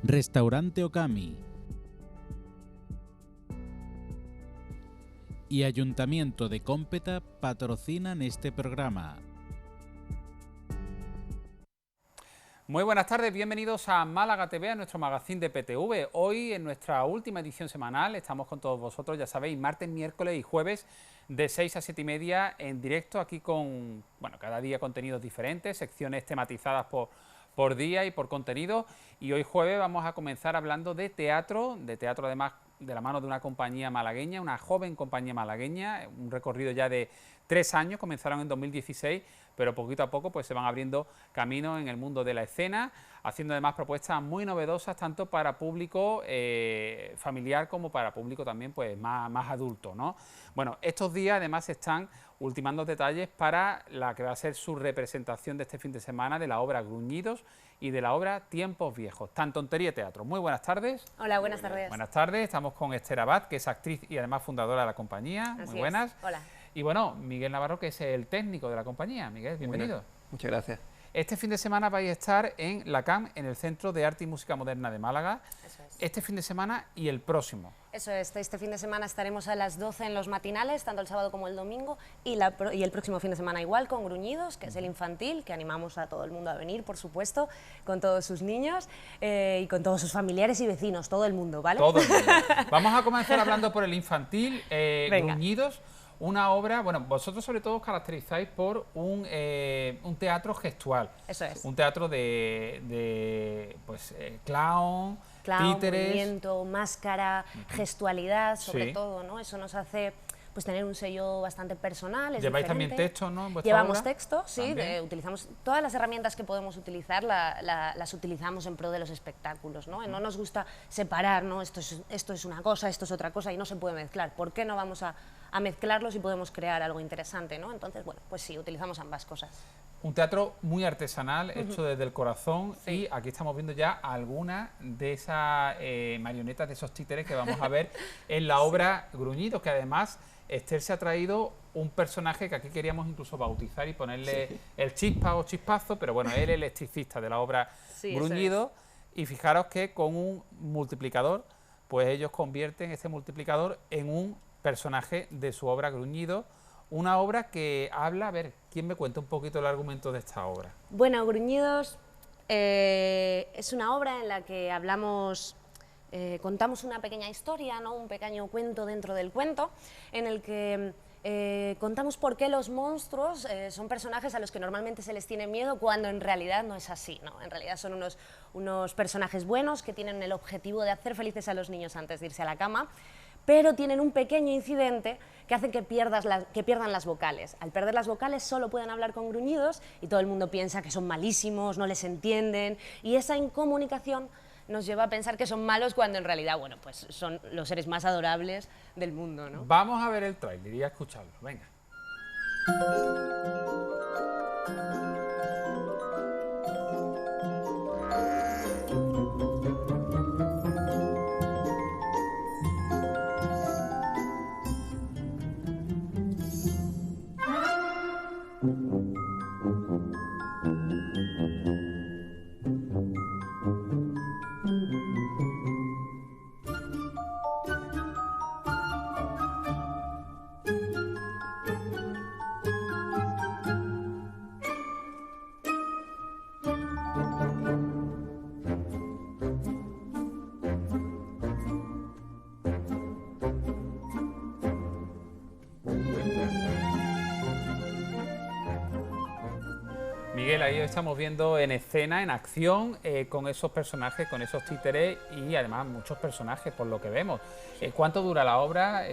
Restaurante Okami y Ayuntamiento de Cómpeta patrocinan este programa. Muy buenas tardes, bienvenidos a Málaga TV, a nuestro magazín de PTV. Hoy, en nuestra última edición semanal, estamos con todos vosotros, ya sabéis, martes, miércoles y jueves de 6 a 7 y media en directo, aquí con, bueno, cada día contenidos diferentes, secciones tematizadas por día y por contenido. Y hoy jueves vamos a comenzar hablando de teatro además de la mano de una compañía malagueña, una joven compañía malagueña, un recorrido ya de 3 años, comenzaron en 2016, pero poquito a poco pues se van abriendo caminos en el mundo de la escena, haciendo además propuestas muy novedosas tanto para público familiar como para público también pues más adulto, ¿no? Bueno, estos días además se están ultimando detalles para la que va a ser su representación de este fin de semana de la obra Gruñidos y de la obra Tiempos Viejos, Tan Tontería Teatro. Muy buenas tardes. Hola, buenas tardes. Buenas tardes, estamos con Esther Abad, que es actriz y además fundadora de la compañía. Así muy buenas. es. Hola. Y bueno, Miguel Navarro, que es el técnico de la compañía. Miguel, bienvenido. Bueno, muchas gracias. Este fin de semana vais a estar en la CAM, en el Centro de Arte y Música Moderna de Málaga. Eso es. Este fin de semana y el próximo. Eso es, este fin de semana estaremos a las 12 en los matinales, tanto el sábado como el domingo, y el próximo fin de semana igual con Gruñidos, que es el infantil, que animamos a todo el mundo a venir, por supuesto, con todos sus niños y con todos sus familiares y vecinos, todo el mundo, ¿vale? Todo el mundo. Vamos a comenzar hablando por el infantil, Gruñidos. Una obra, bueno, vosotros sobre todo os caracterizáis por un teatro gestual. Eso es. Un teatro clown, títeres, movimiento, máscara, gestualidad, sobre todo, ¿no? Eso nos hace pues tener un sello bastante personal. Lleváis también texto, ¿no? En vuestra Llevamos obra. Texto, sí, utilizamos todas las herramientas que podemos utilizar, las utilizamos en pro de los espectáculos, ¿no? No nos gusta separar, ¿no? Esto es una cosa, esto es otra cosa y no se puede mezclar. ¿Por qué no vamos a mezclarlos y podemos crear algo interesante, ¿no? Entonces, bueno, pues sí, utilizamos ambas cosas. Un teatro muy artesanal, hecho desde el corazón, y aquí estamos viendo ya algunas de esas marionetas, de esos títeres que vamos a ver en la obra Gruñidos, que además Esther se ha traído un personaje que aquí queríamos incluso bautizar y ponerle el chispa o chispazo, pero bueno, él es el electricista de la obra Gruñidos, y fijaros que con un multiplicador, pues ellos convierten este multiplicador en un personaje de su obra Gruñidos, una obra que habla, a ver, ¿quién me cuenta un poquito el argumento de esta obra? Bueno, Gruñidos es una obra en la que contamos una pequeña historia, ¿no? Un pequeño cuento dentro del cuento, en el que contamos por qué los monstruos son personajes a los que normalmente se les tiene miedo cuando en realidad no es así, ¿no? En realidad son unos personajes buenos que tienen el objetivo de hacer felices a los niños antes de irse a la cama, pero tienen un pequeño incidente que hace que pierdan las vocales. Al perder las vocales solo pueden hablar con gruñidos y todo el mundo piensa que son malísimos, no les entienden, y esa incomunicación nos lleva a pensar que son malos cuando en realidad, bueno, pues son los seres más adorables del mundo, ¿no? Vamos a ver el tráiler y a escucharlo, venga. Miguel, ahí estamos viendo en escena, en acción, con esos personajes, con esos títeres y además muchos personajes por lo que vemos. ¿Cuánto dura la obra?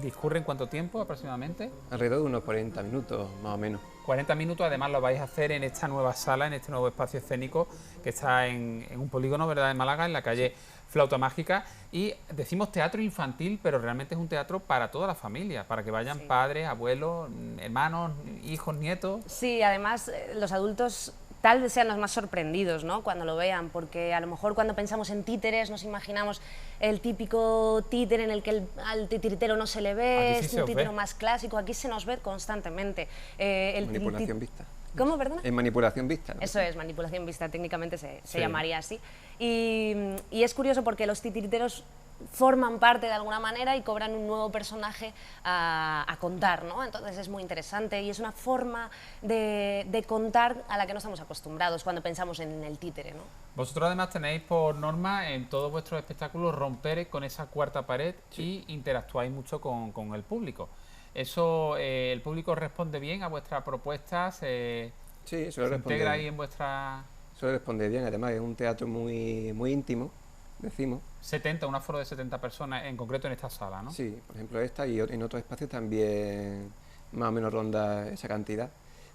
¿Discurre en cuánto tiempo aproximadamente? Alrededor de unos 40 minutos, más o menos. 40 minutos, además lo vais a hacer en esta nueva sala, en este nuevo espacio escénico que está en un polígono, ¿verdad?, en Málaga, en la calle Flauta Mágica. Y decimos teatro infantil, pero realmente es un teatro para toda la familia, para que vayan padres, abuelos, hermanos, hijos, nietos. Sí, además los adultos tal vez sean los más sorprendidos, ¿no?, cuando lo vean, porque a lo mejor cuando pensamos en títeres nos imaginamos el típico títere en el que al titiritero no se le ve, es un títere más clásico, aquí se nos ve constantemente. Manipulación vista. ¿Cómo, perdón? En manipulación vista, ¿no? Eso es, manipulación vista, técnicamente se llamaría así. Y es curioso porque los titiriteros forman parte de alguna manera y cobran un nuevo personaje a contar, ¿no? Entonces es muy interesante y es una forma de contar a la que no estamos acostumbrados cuando pensamos en el títere, ¿no? Vosotros además tenéis por norma en todos vuestros espectáculos romper con esa cuarta pared y interactuáis mucho con el público. ¿Eso el público responde bien a vuestras propuestas? Sí, suele ¿Se responder. integra ahí en vuestra...? Suele responder bien, además es un teatro muy íntimo, decimos. 70, un aforo de 70 personas, en concreto en esta sala, ¿no? Sí, por ejemplo esta y en otros espacios también más o menos ronda esa cantidad.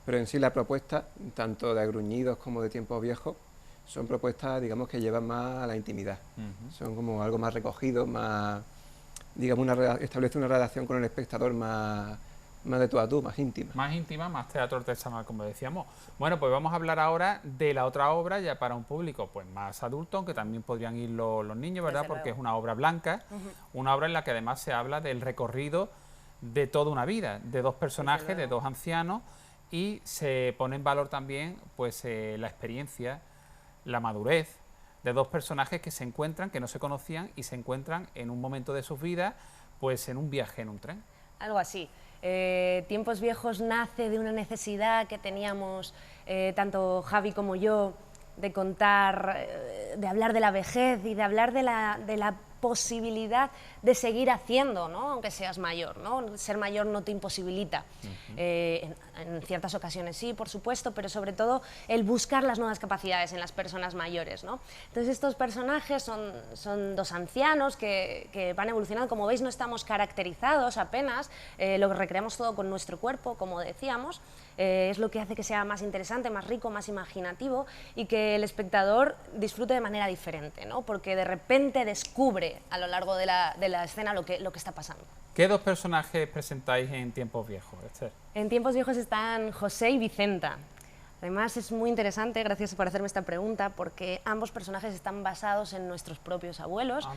Pero en sí la propuesta, tanto de Gruñidos como de Tiempos Viejos, son propuestas, digamos, que llevan más a la intimidad. Son como algo más recogido, más, digamos, establece una relación con el espectador más de tú a tú, más íntima. Más íntima, más teatro artesanal, como decíamos. Bueno, pues vamos a hablar ahora de la otra obra, ya para un público pues más adulto, aunque también podrían ir los niños, ¿verdad? Porque es una obra blanca, una obra en la que además se habla del recorrido de toda una vida, de dos personajes, de dos ancianos, y se pone en valor también pues la experiencia, la madurez de dos personajes que se encuentran, que no se conocían y se encuentran en un momento de sus vidas, pues en un viaje en un tren. Algo así. Tiempos Viejos nace de una necesidad que teníamos tanto Javi como yo de contar, de hablar de la vejez y de hablar de la posibilidad de seguir haciendo, ¿no?, aunque seas mayor, ¿no? Ser mayor no te imposibilita. En ciertas ocasiones sí, por supuesto, pero sobre todo el buscar las nuevas capacidades en las personas mayores, ¿no? Entonces estos personajes son dos ancianos que van evolucionando. Como veis, no estamos caracterizados apenas, lo recreamos todo con nuestro cuerpo, como decíamos. Es lo que hace que sea más interesante, más rico, más imaginativo y que el espectador disfrute de manera diferente, ¿no?, porque de repente descubre a lo largo de la escena lo que está pasando. ¿Qué dos personajes presentáis en Tiempos Viejos, Esther? En Tiempos Viejos están José y Vicenta. Además es muy interesante, gracias por hacerme esta pregunta, porque ambos personajes están basados en nuestros propios abuelos.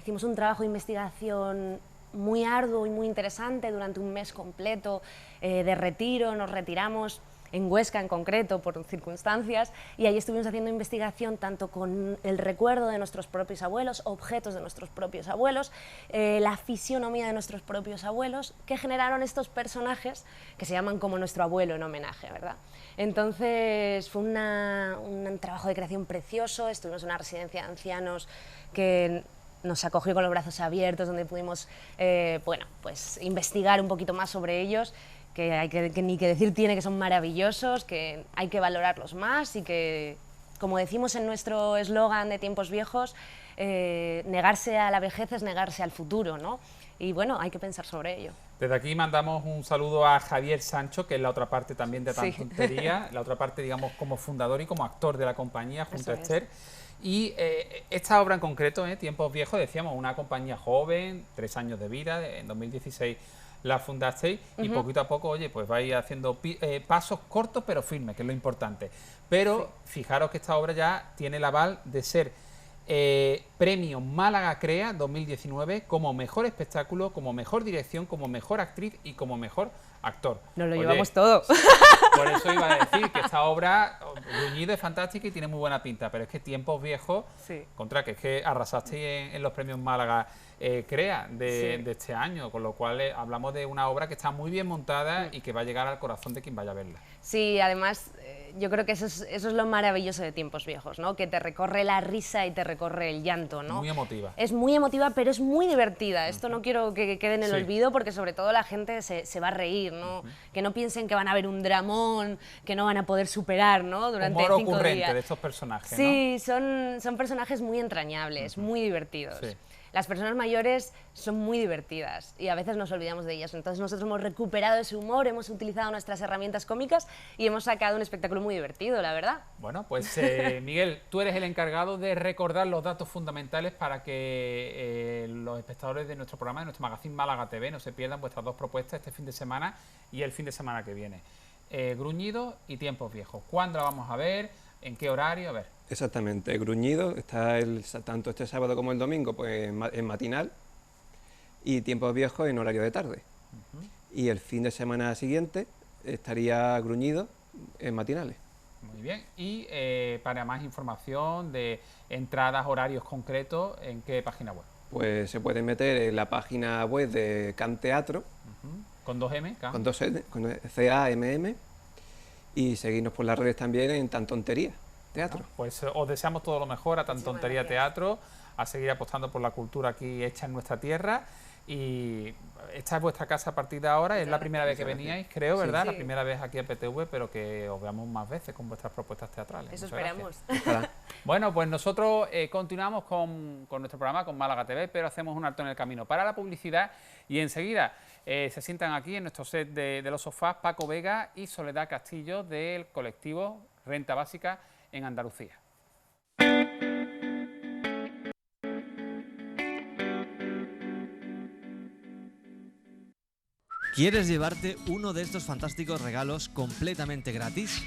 Hicimos un trabajo de investigación muy arduo y muy interesante durante un mes completo de retiro. Nos retiramos en Huesca en concreto por circunstancias y ahí estuvimos haciendo investigación tanto con el recuerdo de nuestros propios abuelos, objetos de nuestros propios abuelos, la fisionomía de nuestros propios abuelos, que generaron estos personajes que se llaman como nuestro abuelo en homenaje, ¿verdad? Entonces fue un trabajo de creación precioso. Estuvimos en una residencia de ancianos que nos acogió con los brazos abiertos, donde pudimos bueno, pues investigar un poquito más sobre ellos, que hay que ni que decir tiene, que son maravillosos, que hay que valorarlos más y que, como decimos en nuestro eslogan de Tiempos Viejos, negarse a la vejez es negarse al futuro, ¿no? Y bueno, hay que pensar sobre ello. Desde aquí mandamos un saludo a Javier Sancho, que es la otra parte también de Tan Tontería, la otra parte, digamos, como fundador y como actor de la compañía, junto a Esther. Y esta obra en concreto, Tiempos Viejos, decíamos, una compañía joven, 3 años de vida, en 2016 la fundasteis y poquito a poco, oye, pues vais haciendo pasos cortos pero firmes, que es lo importante. Pero fijaros que esta obra ya tiene el aval de ser premio Málaga Crea 2019 como mejor espectáculo, como mejor dirección, como mejor actriz y como mejor actor. Nos lo llevamos todo. Por eso iba a decir que esta obra, Gruñido, es fantástica y tiene muy buena pinta, pero es que Tiempos Viejos, contra que es que arrasasteis en los premios Málaga Crea de este año, con lo cual hablamos de una obra que está muy bien montada y que va a llegar al corazón de quien vaya a verla. Sí, además yo creo que eso es lo maravilloso de Tiempos Viejos, ¿no? Que te recorre la risa y te recorre el llanto, ¿no? Muy emotiva. Es muy emotiva, pero es muy divertida. Esto no quiero que quede en el Sí. olvido, porque sobre todo la gente se va a reír, ¿no? Que no piensen que van a ver un dramón, que no van a poder superar, ¿no? Durante Humor 5 ocurrente días. de estos personajes, ¿no? Sí, son personajes muy entrañables, muy divertidos. Sí. Las personas mayores son muy divertidas y a veces nos olvidamos de ellas. Entonces nosotros hemos recuperado ese humor, hemos utilizado nuestras herramientas cómicas y hemos sacado un espectáculo muy divertido, la verdad. Bueno, pues Miguel, tú eres el encargado de recordar los datos fundamentales para que los espectadores de nuestro programa, de nuestro magazine Málaga TV, no se pierdan vuestras 2 propuestas este fin de semana y el fin de semana que viene. Gruñido y Tiempos Viejos. ¿Cuándo la vamos a ver? ¿En qué horario? A ver. Exactamente, Gruñido está tanto este sábado como el domingo pues en matinal y Tiempos Viejos en horario de tarde. Y el fin de semana siguiente estaría Gruñido en matinales. Muy bien. Y para más información de entradas, horarios concretos, ¿en qué página web? Pues se pueden meter en la página web de Can Teatro, ¿Con 2M? Can. con 2 N, con CAMM, y seguirnos por las redes también en Tan Tontería Teatro. ¿No? Pues os deseamos todo lo mejor a Tan Muchísimas Tontería gracias. Teatro, a seguir apostando por la cultura aquí hecha en nuestra tierra. Y esta es vuestra casa a partir de ahora, es la primera vez que veníais, creo, ¿verdad? Sí. La primera vez aquí a PTV, pero que os veamos más veces con vuestras propuestas teatrales. Eso Muchas esperamos. gracias. Bueno, pues nosotros continuamos con nuestro programa, con Málaga TV, pero hacemos un alto en el camino para la publicidad y enseguida se sientan aquí en nuestro set de los sofás Paco Vega y Soledad Castillo del colectivo Renta Básica en Andalucía. ¿Quieres llevarte uno de estos fantásticos regalos completamente gratis?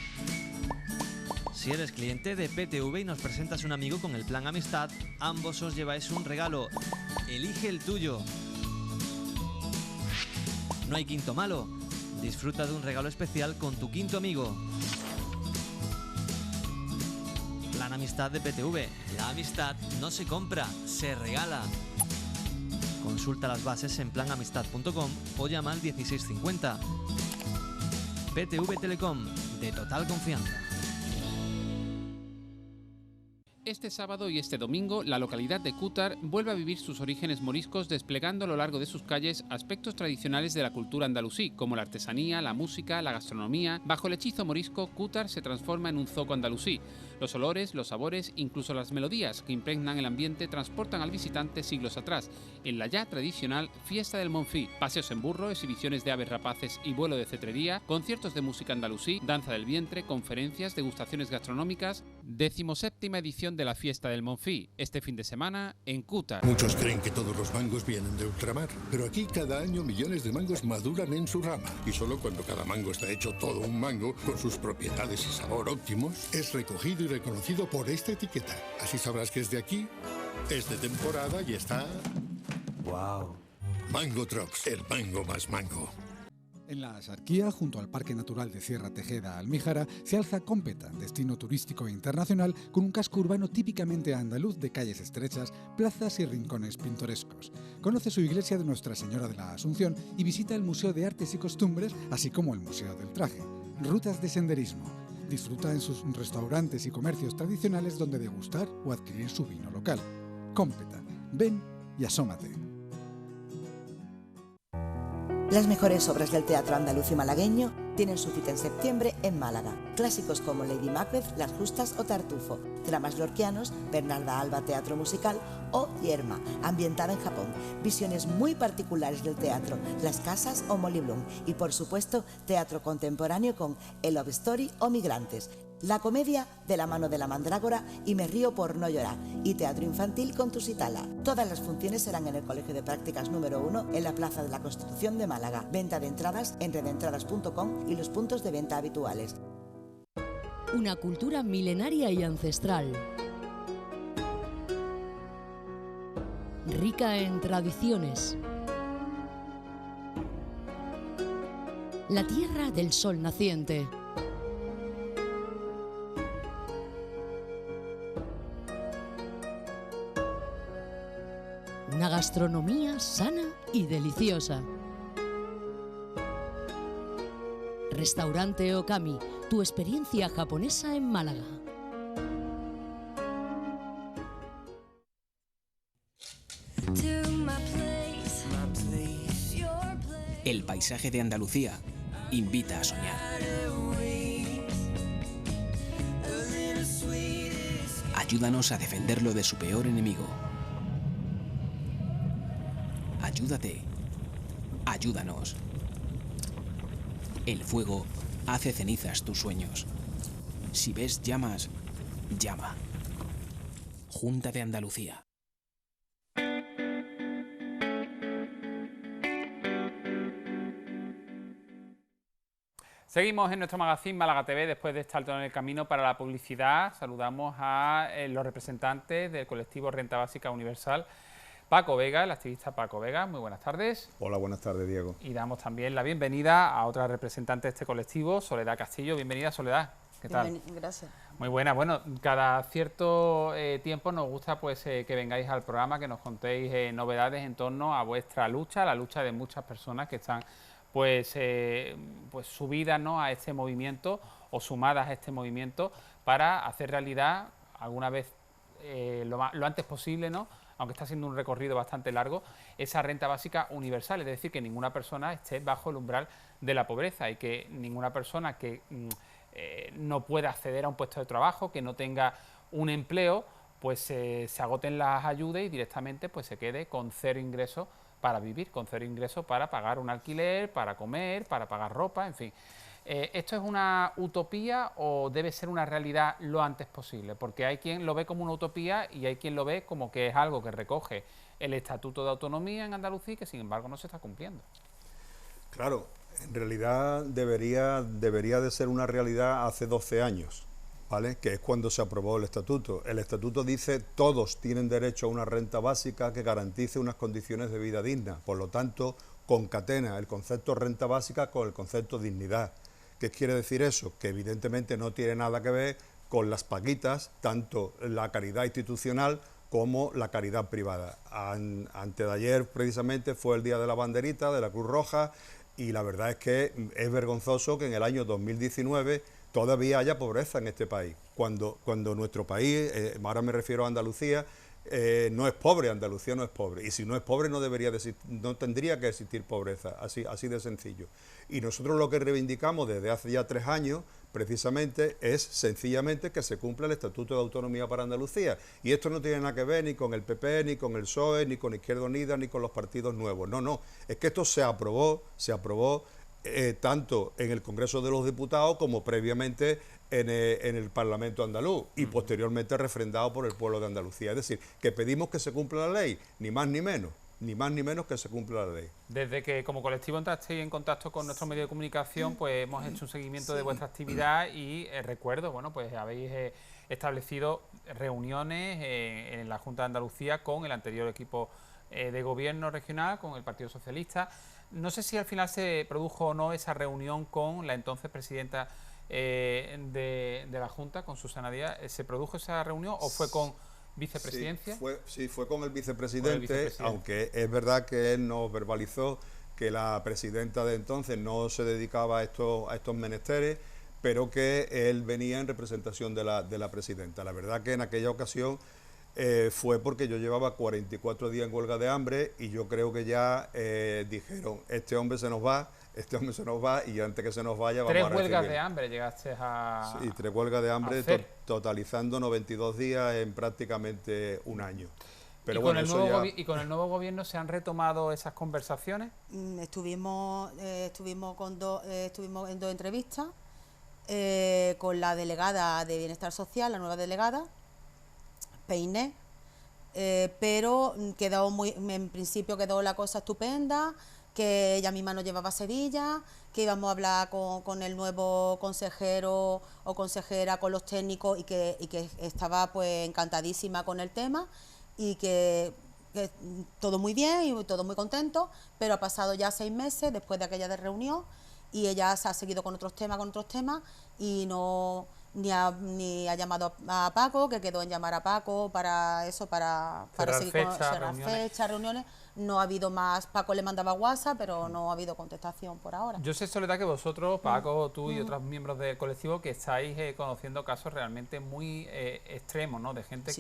Si eres cliente de PTV y nos presentas un amigo con el plan Amistad, ambos os lleváis un regalo. Elige el tuyo. No hay quinto malo. Disfruta de un regalo especial con tu quinto amigo. Plan Amistad de PTV. La amistad no se compra, se regala. Consulta las bases en planamistad.com o llama al 1650. PTV Telecom, de total confianza. Este sábado y este domingo, la localidad de Cútar vuelve a vivir sus orígenes moriscos desplegando a lo largo de sus calles aspectos tradicionales de la cultura andalusí, como la artesanía, la música, la gastronomía. Bajo el hechizo morisco, Cútar se transforma en un zoco andalusí. Los olores, los sabores, incluso las melodías que impregnan el ambiente transportan al visitante siglos atrás, en la ya tradicional Fiesta del Monfí. Paseos en burro, exhibiciones de aves rapaces y vuelo de cetrería, conciertos de música andalusí, danza del vientre, conferencias, degustaciones gastronómicas. 17ª edición de la Fiesta del Monfí, este fin de semana en Cútar. Muchos creen que todos los mangos vienen de ultramar, pero aquí cada año millones de mangos maduran en su rama. Y solo cuando cada mango está hecho todo un mango, con sus propiedades y sabor óptimos, es recogido y reconocido por esta etiqueta. Así sabrás que es de aquí, es de temporada y está... ¡Wow! Mango Trops, el mango más mango. En la Axarquía, junto al Parque Natural de Sierra Tejeda Almíjara, se alza Cómpeta, destino turístico internacional con un casco urbano típicamente andaluz de calles estrechas, plazas y rincones pintorescos. Conoce su iglesia de Nuestra Señora de la Asunción y visita el Museo de Artes y Costumbres, así como el Museo del Traje. Rutas de senderismo. Disfruta en sus restaurantes y comercios tradicionales donde degustar o adquirir su vino local. Cómpeta. Ven y asómate. Las mejores obras del teatro andaluz y malagueño tienen su cita en septiembre en Málaga. Clásicos como Lady Macbeth, Las Justas o Tartufo. Dramas lorquianos, Bernarda Alba Teatro Musical o Yerma, ambientada en Japón. Visiones muy particulares del teatro, Las Casas o Molly Bloom. Y por supuesto, teatro contemporáneo con El Love Story o Migrantes. La comedia de la mano de la mandrágora y Me río por no llorar, y teatro infantil con Tusitala. Todas las funciones serán en el Colegio de Prácticas número 1 en la Plaza de la Constitución de Málaga. Venta de entradas en redentradas.com y los puntos de venta habituales. Una cultura milenaria y ancestral, rica en tradiciones. La tierra del sol naciente. Una gastronomía sana y deliciosa. Restaurante Okami, tu experiencia japonesa en Málaga. El paisaje de Andalucía invita a soñar. Ayúdanos a defenderlo de su peor enemigo. Ayúdate. Ayúdanos. El fuego hace cenizas tus sueños. Si ves llamas, llama. Junta de Andalucía. Seguimos en nuestro magazine Málaga TV después de este alto en el camino para la publicidad. Saludamos a los representantes del colectivo Renta Básica Universal. Paco Vega, el activista Paco Vega, muy buenas tardes. Hola, buenas tardes, Diego. Y damos también la bienvenida a otra representante de este colectivo, Soledad Castillo. Bienvenida, Soledad. ¿Qué tal? Gracias. Muy buena. Bueno, cada cierto tiempo nos gusta pues que vengáis al programa, que nos contéis novedades en torno a vuestra lucha, la lucha de muchas personas que están pues subidas, ¿no?, a este movimiento o sumadas a este movimiento para hacer realidad alguna vez lo antes posible, ¿no?, aunque está siendo un recorrido bastante largo, esa renta básica universal, es decir, que ninguna persona esté bajo el umbral de la pobreza y que ninguna persona que no pueda acceder a un puesto de trabajo, que no tenga un empleo, pues se agoten las ayudas y directamente pues se quede con cero ingresos para vivir, con cero ingresos para pagar un alquiler, para comer, para pagar ropa, en fin. ¿Esto es una utopía o debe ser una realidad lo antes posible? Porque hay quien lo ve como una utopía y hay quien lo ve como que es algo que recoge el Estatuto de Autonomía en Andalucía y que sin embargo no se está cumpliendo. Claro, en realidad debería de ser una realidad hace 12 años, ¿vale?, que es cuando se aprobó el Estatuto. El Estatuto dice todos tienen derecho a una renta básica que garantice unas condiciones de vida dignas. Por lo tanto, concatena el concepto renta básica con el concepto dignidad. ¿Qué quiere decir eso? Que evidentemente no tiene nada que ver con las paguitas, tanto la caridad institucional como la caridad privada. Antes de ayer precisamente fue el Día de la Banderita, de la Cruz Roja, y la verdad es que es vergonzoso que en el año 2019 todavía haya pobreza en este país, cuando nuestro país, ahora me refiero a Andalucía, no es pobre, Andalucía no es pobre, y si no es pobre no tendría que existir pobreza, así de sencillo. Y nosotros lo que reivindicamos desde hace ya 3 años, precisamente, es sencillamente que se cumpla el Estatuto de Autonomía para Andalucía, y esto no tiene nada que ver ni con el PP, ni con el PSOE, ni con Izquierda Unida, ni con los partidos nuevos, no, es que esto se aprobó tanto en el Congreso de los Diputados como previamente en el Parlamento andaluz y posteriormente refrendado por el pueblo de Andalucía. Es decir, que pedimos que se cumpla la ley, ni más ni menos que se cumpla la ley. Desde que como colectivo entrasteis en contacto con nuestro medio de comunicación, pues hemos hecho un seguimiento de vuestra actividad y recuerdo, bueno, pues habéis establecido reuniones en la Junta de Andalucía con el anterior equipo de gobierno regional, con el Partido Socialista. No sé si al final se produjo o no esa reunión con la entonces presidenta de la Junta, con Susana Díaz. ¿Se produjo esa reunión o fue con vicepresidencia? Sí, fue con el vicepresidente, aunque es verdad que él nos verbalizó que la presidenta de entonces no se dedicaba a estos menesteres, pero que él venía en representación de la presidenta. La verdad que en aquella ocasión fue porque yo llevaba 44 días en huelga de hambre y yo creo que ya dijeron, este hombre se nos va y antes que se nos vaya vamos a recibir. 3 huelgas de hambre llegaste a... Sí, 3 huelgas de hambre totalizando 92 días en prácticamente un año. Pero ¿Y con el nuevo gobierno se han retomado esas conversaciones? Estuvimos en 2 entrevistas con la delegada de Bienestar Social, la nueva delegada, Peiné, pero en principio quedó la cosa estupenda, que ella misma nos llevaba a Sevilla, que íbamos a hablar con el nuevo consejero o consejera, con los técnicos y que estaba pues encantadísima con el tema y que todo muy bien y todo muy contento, pero ha pasado ya 6 meses después de aquella reunión y ella se ha seguido con otros temas y no ni ha llamado a Paco, que quedó en llamar a Paco para eso, para seguir con cerrar fechas, reuniones. No ha habido más. Paco le mandaba WhatsApp, pero no ha habido contestación por ahora. Yo sé, Soledad, que vosotros, Paco, tú y otros miembros del colectivo, que estáis conociendo casos realmente muy extremos, ¿no? De gente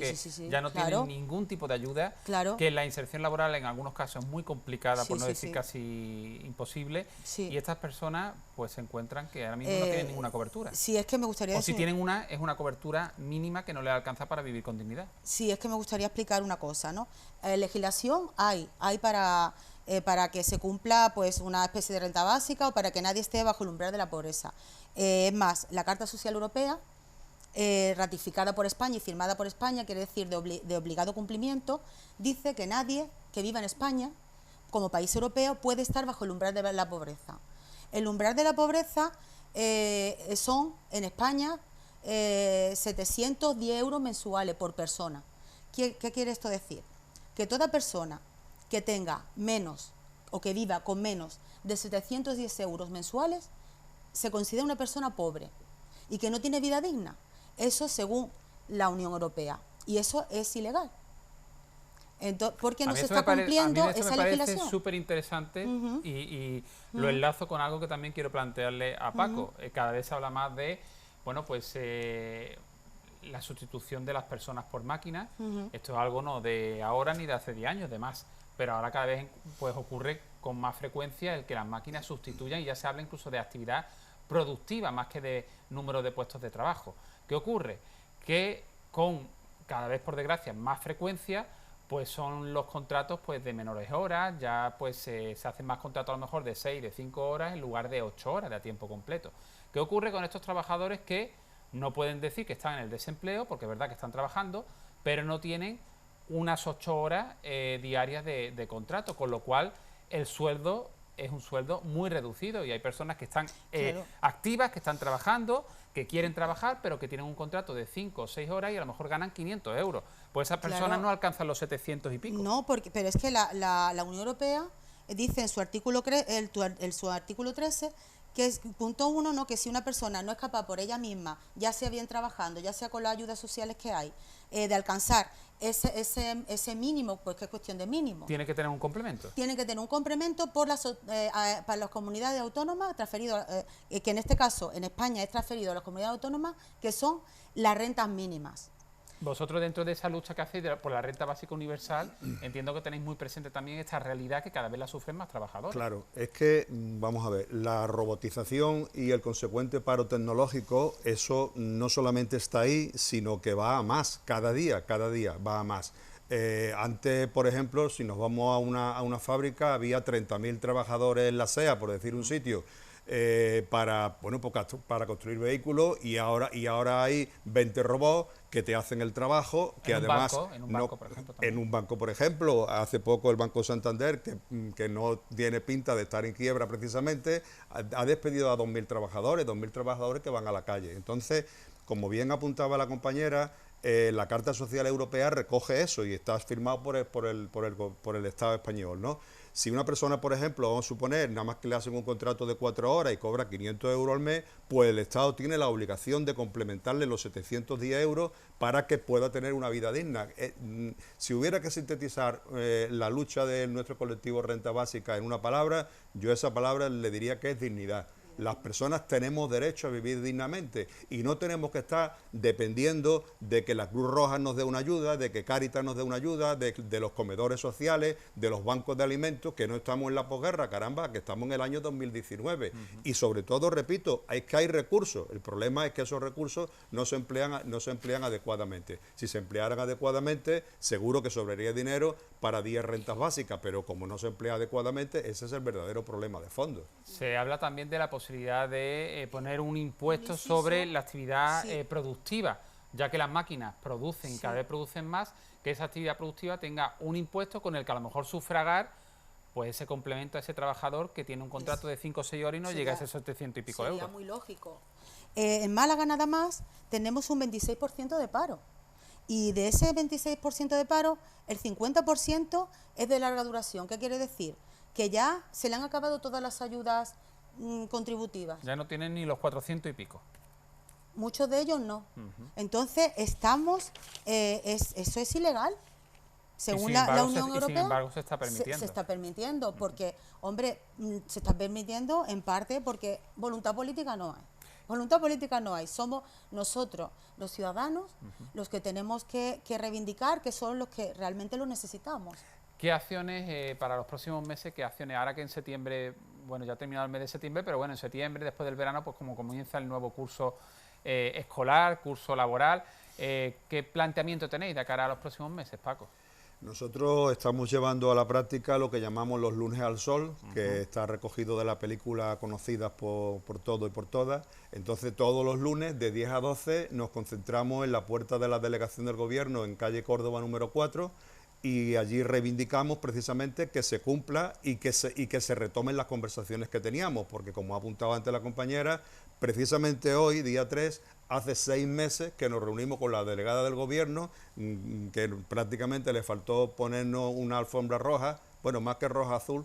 ya no tiene ningún tipo de ayuda, que la inserción laboral en algunos casos es muy complicada, por no decir casi imposible, y estas personas pues se encuentran que ahora mismo no tienen ninguna cobertura. Sí, es que me gustaría si tienen una, es una cobertura mínima que no les alcanza para vivir con dignidad. Sí, es que me gustaría explicar una cosa, ¿no? Legislación hay para que se cumpla pues una especie de renta básica o para que nadie esté bajo el umbral de la pobreza. Es más, la Carta Social Europea, ratificada por España y firmada por España, quiere decir de obligado cumplimiento, dice que nadie que viva en España, como país europeo, puede estar bajo el umbral de la pobreza. El umbral de la pobreza son, en España, 710 euros mensuales por persona. ¿Qué quiere esto decir? Que toda persona que tenga menos o que viva con menos de 710 euros mensuales se considera una persona pobre y que no tiene vida digna. Eso según la Unión Europea. Y eso es ilegal. Entonces, porque no se está cumpliendo esa legislación. Me parece súper interesante y lo enlazo con algo que también quiero plantearle a Paco. Cada vez se habla más de, bueno, pues la sustitución de las personas por máquinas. Esto es algo no de ahora ni de hace 10 años, de más. Pero ahora cada vez pues ocurre con más frecuencia el que las máquinas sustituyan, y ya se habla incluso de actividad productiva más que de número de puestos de trabajo. ¿Qué ocurre? Que con cada vez, por desgracia, más frecuencia, pues son los contratos pues de menores horas, ya pues se hacen más contratos a lo mejor de 6, de 5 horas en lugar de 8 horas de a tiempo completo. ¿Qué ocurre con estos trabajadores que no pueden decir que están en el desempleo, porque es verdad que están trabajando, pero no tienen unas 8 horas diarias de contrato, con lo cual el sueldo es un sueldo muy reducido y hay personas que están activas, que están trabajando, que quieren trabajar, pero que tienen un contrato de 5 o 6 horas y a lo mejor ganan 500 euros. Pues esas personas no alcanzan los 700 y pico. No, pero es que la Unión Europea dice en su artículo, su artículo 13 que es punto 1, ¿no? Que si una persona no es capaz por ella misma, ya sea bien trabajando, ya sea con las ayudas sociales que hay, de alcanzar ese mínimo, pues que es cuestión de mínimo. Tiene que tener un complemento. Tiene que tener un complemento para las comunidades autónomas, transferido, que en este caso en España es transferido a las comunidades autónomas, que son las rentas mínimas. Vosotros, dentro de esa lucha que hacéis por la renta básica universal, entiendo que tenéis muy presente también esta realidad que cada vez la sufren más trabajadores. Claro, es que, vamos a ver, la robotización y el consecuente paro tecnológico, eso no solamente está ahí, sino que va a más, cada día va a más. Antes, por ejemplo, si nos vamos a una fábrica, había 30.000 trabajadores en la SEA, por decir un sitio, para construir vehículos, y ahora hay 20 robots que te hacen el trabajo, que además en un banco, por ejemplo, hace poco el Banco Santander, que no tiene pinta de estar en quiebra precisamente, ha despedido a 2.000 trabajadores que van a la calle. Entonces, como bien apuntaba la compañera, la Carta Social Europea recoge eso y está firmado por el Estado español, ¿no? Si una persona, por ejemplo, vamos a suponer, nada más que le hacen un contrato de 4 horas y cobra 500 euros al mes, pues el Estado tiene la obligación de complementarle los 710 euros para que pueda tener una vida digna. Si hubiera que sintetizar la lucha de nuestro colectivo Renta Básica en una palabra, yo a esa palabra le diría que es dignidad. Las personas tenemos derecho a vivir dignamente y no tenemos que estar dependiendo de que la Cruz Roja nos dé una ayuda, de que Cáritas nos dé una ayuda, de los comedores sociales, de los bancos de alimentos, que no estamos en la posguerra, caramba, que estamos en el año 2019. Y sobre todo, repito, hay recursos. El problema es que esos recursos no se emplean adecuadamente. Si se emplearan adecuadamente, seguro que sobraría dinero para 10 rentas básicas, pero como no se emplea adecuadamente, ese es el verdadero problema de fondo. Se habla también de la posibilidad de poner un impuesto sobre la actividad productiva, ya que las máquinas producen y cada vez producen más, que esa actividad productiva tenga un impuesto con el que a lo mejor sufragar pues ese complemento a ese trabajador que tiene un contrato de 5 o 6 horas y no llega a esos 700 y pico euros. Sería muy lógico. En Málaga nada más tenemos un 26% de paro. Y de ese 26% de paro, el 50% es de larga duración. ¿Qué quiere decir? Que ya se le han acabado todas las ayudas contributivas. Ya no tienen ni los 400 y pico. muchos de ellos no. Entonces, eso es ilegal. Según la Unión Europea, sin embargo, se está permitiendo. Se está permitiendo, porque, hombre, se está permitiendo en parte porque voluntad política no hay. Voluntad política no hay. Somos nosotros, los ciudadanos, los que tenemos que reivindicar, que son los que realmente lo necesitamos. ¿Qué acciones para los próximos meses? ¿Qué acciones? Ahora que en septiembre, bueno, ya ha terminado el mes de septiembre, pero bueno, en septiembre, después del verano, pues como comienza el nuevo curso escolar, curso laboral, ¿qué planteamiento tenéis de cara a los próximos meses, Paco? Nosotros estamos llevando a la práctica lo que llamamos los lunes al sol, que está recogido de la película Conocidas por todo y por todas. Entonces, todos los lunes de 10 a 12 nos concentramos en la puerta de la delegación del Gobierno en calle Córdoba número 4, y allí reivindicamos precisamente que se cumpla y que se retomen las conversaciones que teníamos, porque como ha apuntado antes la compañera, precisamente hoy, día 3, hace 6 meses que nos reunimos con la delegada del Gobierno, que prácticamente le faltó ponernos una alfombra roja, bueno, más que roja, azul,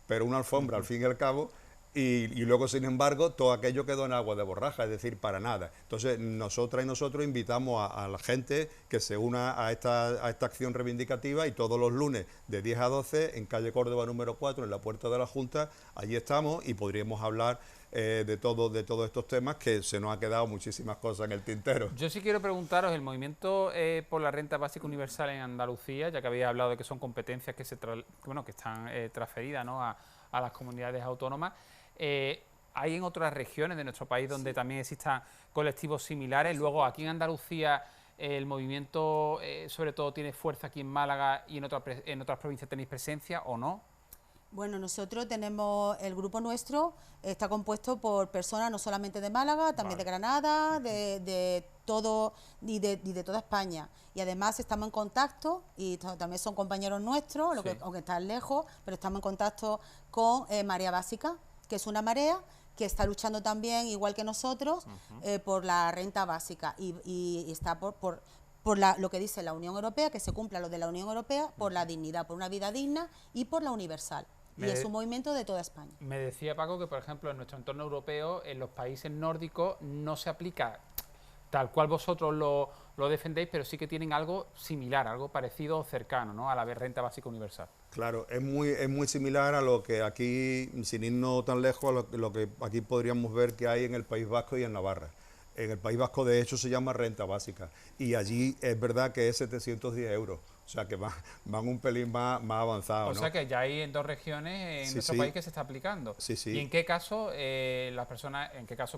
pero una alfombra al fin y al cabo, y luego, sin embargo, todo aquello quedó en agua de borraja, es decir, para nada. Entonces, nosotras y nosotros invitamos a la gente que se una a esta acción reivindicativa, y todos los lunes de 10 a 12 en calle Córdoba número 4, en la puerta de la Junta, allí estamos y podríamos hablar de todos estos temas, que se nos ha quedado muchísimas cosas en el tintero. Yo sí quiero preguntaros, el movimiento por la renta básica universal en Andalucía, ya que habéis hablado de que son competencias que están transferidas, ¿no?, a las comunidades autónomas, ¿hay en otras regiones de nuestro país donde también existan colectivos similares? Luego, aquí en Andalucía, el movimiento sobre todo tiene fuerza aquí en Málaga, y en otras provincias tenéis presencia, ¿o no? Bueno, nosotros tenemos, el grupo nuestro está compuesto por personas no solamente de Málaga, también de Granada, de todo y de toda España. Y además estamos en contacto, y también son compañeros nuestros, aunque están lejos, pero estamos en contacto con Marea Básica, que es una marea que está luchando también, igual que nosotros, por la renta básica, y está por lo que dice la Unión Europea, que se cumpla lo de la Unión Europea, por la dignidad, por una vida digna y por la universal. Y es un movimiento de toda España. Me decía Paco que, por ejemplo, en nuestro entorno europeo, en los países nórdicos, no se aplica tal cual vosotros lo defendéis, pero sí que tienen algo similar, algo parecido o cercano, ¿no?, a la renta básica universal. Claro, es muy similar a lo que aquí, sin irnos tan lejos, a lo que aquí podríamos ver que hay en el País Vasco y en Navarra. En el País Vasco, de hecho, se llama renta básica, y allí es verdad que es 710 euros. O sea, que van un pelín más avanzado, ¿no? O sea, que ya hay en 2 regiones en nuestro país que se está aplicando. Sí. ¿Y en qué caso las personas,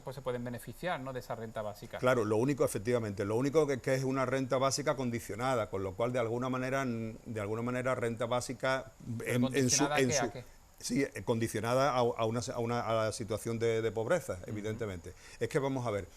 pues se pueden beneficiar, ¿no?, de esa renta básica? Claro, lo único, efectivamente, que es una renta básica condicionada, con lo cual de alguna manera renta básica ¿A qué? Sí, condicionada a la situación de pobreza, evidentemente. Es que vamos a ver.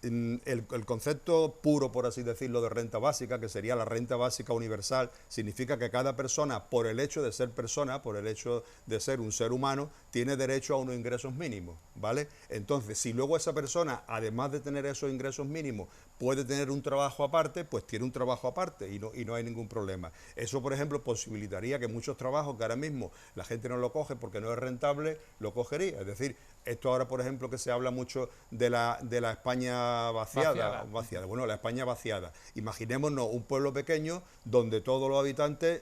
El concepto puro, por así decirlo, de renta básica, que sería la renta básica universal, significa que cada persona, por el hecho de ser persona, por el hecho de ser un ser humano, tiene derecho a unos ingresos mínimos, ¿vale? Entonces, si luego esa persona, además de tener esos ingresos mínimos, puede tener un trabajo aparte, pues tiene un trabajo aparte y no hay ningún problema. Eso, por ejemplo, posibilitaría que muchos trabajos que ahora mismo la gente no lo coge porque no es rentable, lo cogería. Es decir, esto ahora, por ejemplo, que se habla mucho de la España vaciada. Bueno, la España vaciada. Imaginémonos un pueblo pequeño donde todos los habitantes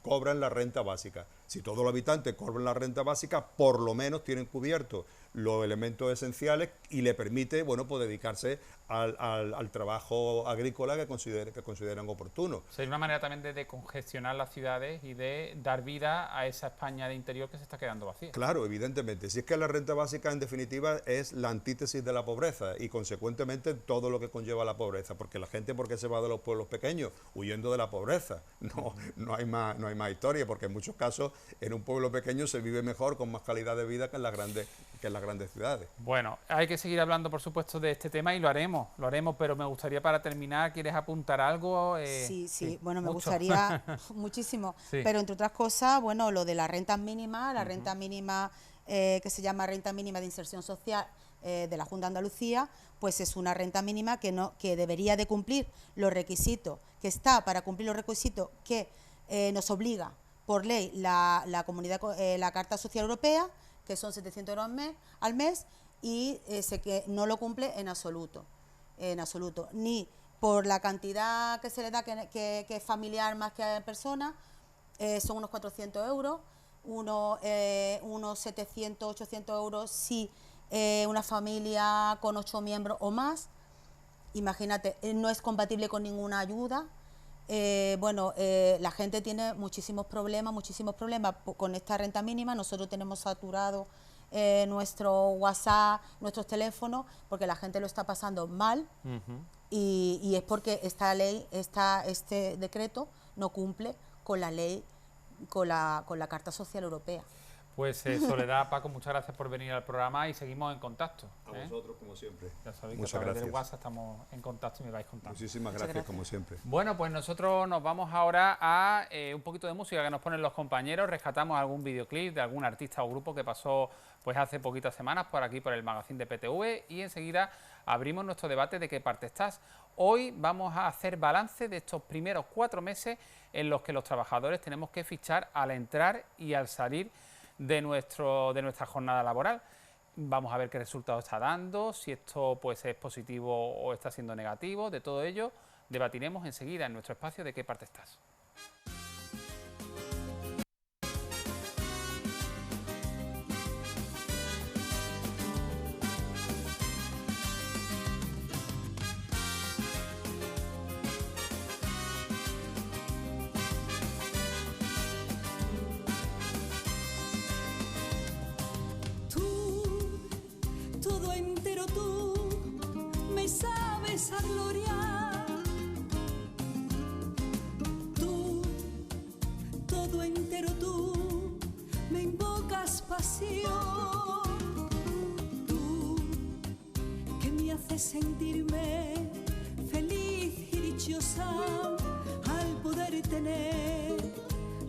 cobran la renta básica. Si todos los habitantes cobran la renta básica, por lo menos tienen cubiertos los elementos esenciales y le permite, bueno, pues dedicarse al trabajo agrícola que consideran oportuno. Sería una manera también de congestionar las ciudades y de dar vida a esa España de interior que se está quedando vacía. Claro, evidentemente. Si es que la renta básica, en definitiva, es la antítesis de la pobreza y, consecuentemente, todo lo que conlleva la pobreza. Porque la gente, ¿por qué se va de los pueblos pequeños? Huyendo de la pobreza. No hay más historia, porque en muchos casos, en un pueblo pequeño se vive mejor, con más calidad de vida que en las grandes ciudades. Bueno, hay que seguir hablando, por supuesto, de este tema, y lo haremos, pero me gustaría, para terminar, ¿quieres apuntar algo? Sí, bueno, me gustaría muchísimo, pero entre otras cosas, bueno, lo de las rentas mínimas, la renta mínima que se llama renta mínima de inserción social de la Junta de Andalucía, pues es una renta mínima que debería de cumplir los requisitos, que está para cumplir los requisitos que nos obliga por ley la Carta Social Europea, que son 700 euros al mes, y sé que no lo cumple en absoluto, ni por la cantidad que se le da, que es familiar más que persona, son unos 400 euros, unos 700, 800 euros si una familia con 8 miembros o más. Imagínate, no es compatible con ninguna ayuda. La gente tiene muchísimos problemas con esta renta mínima. Nosotros tenemos saturado nuestro WhatsApp, nuestros teléfonos, porque la gente lo está pasando mal. Y es porque esta ley, este decreto no cumple con la ley, con la Carta Social Europea. Pues Soledad, Paco, muchas gracias por venir al programa y seguimos en contacto. A vosotros, como siempre. Ya sabéis muchas que a través gracias. del WhatsApp estamos en contacto y me vais contando. Muchísimas gracias, como siempre. Bueno, pues nosotros nos vamos ahora a un poquito de música que nos ponen los compañeros. Rescatamos algún videoclip de algún artista o grupo que pasó pues hace poquitas semanas por aquí, por el magazín de PTV, y enseguida abrimos nuestro debate de qué parte estás. Hoy vamos a hacer balance de estos primeros 4 meses en los que los trabajadores tenemos que fichar al entrar y al salir de nuestra jornada laboral. Vamos a ver qué resultado está dando, si esto pues es positivo o está siendo negativo. De todo ello debatiremos enseguida en nuestro espacio de qué parte estás. Sabes a gloria, tú, todo entero tú, me invocas pasión, tú, que me haces sentirme feliz y dichosa al poder tener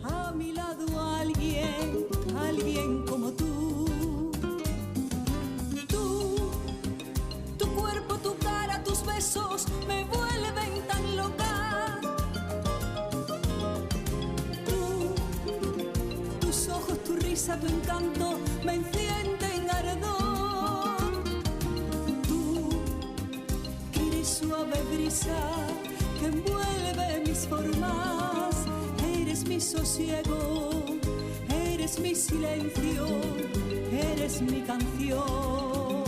a mi lado a alguien como tú. Besos me vuelven tan loca. Tus ojos, tu risa, tu encanto me encienden ardor. Tú, que eres suave brisa que envuelve mis formas, eres mi sosiego, eres mi silencio, eres mi canción.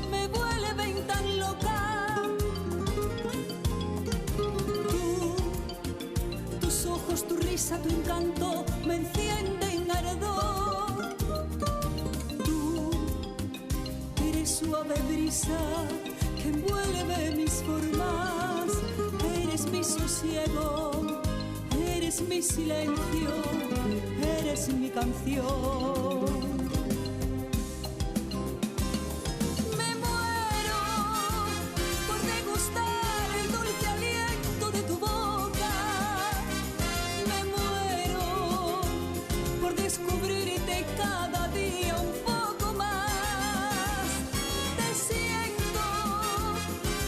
Me vuelven tan loca. Tus ojos, tu risa, tu encanto me encienden ardor. Tú eres suave brisa que envuelve mis formas, eres mi sosiego, eres mi silencio, eres mi canción. Descubrirte cada día un poco más. Te siento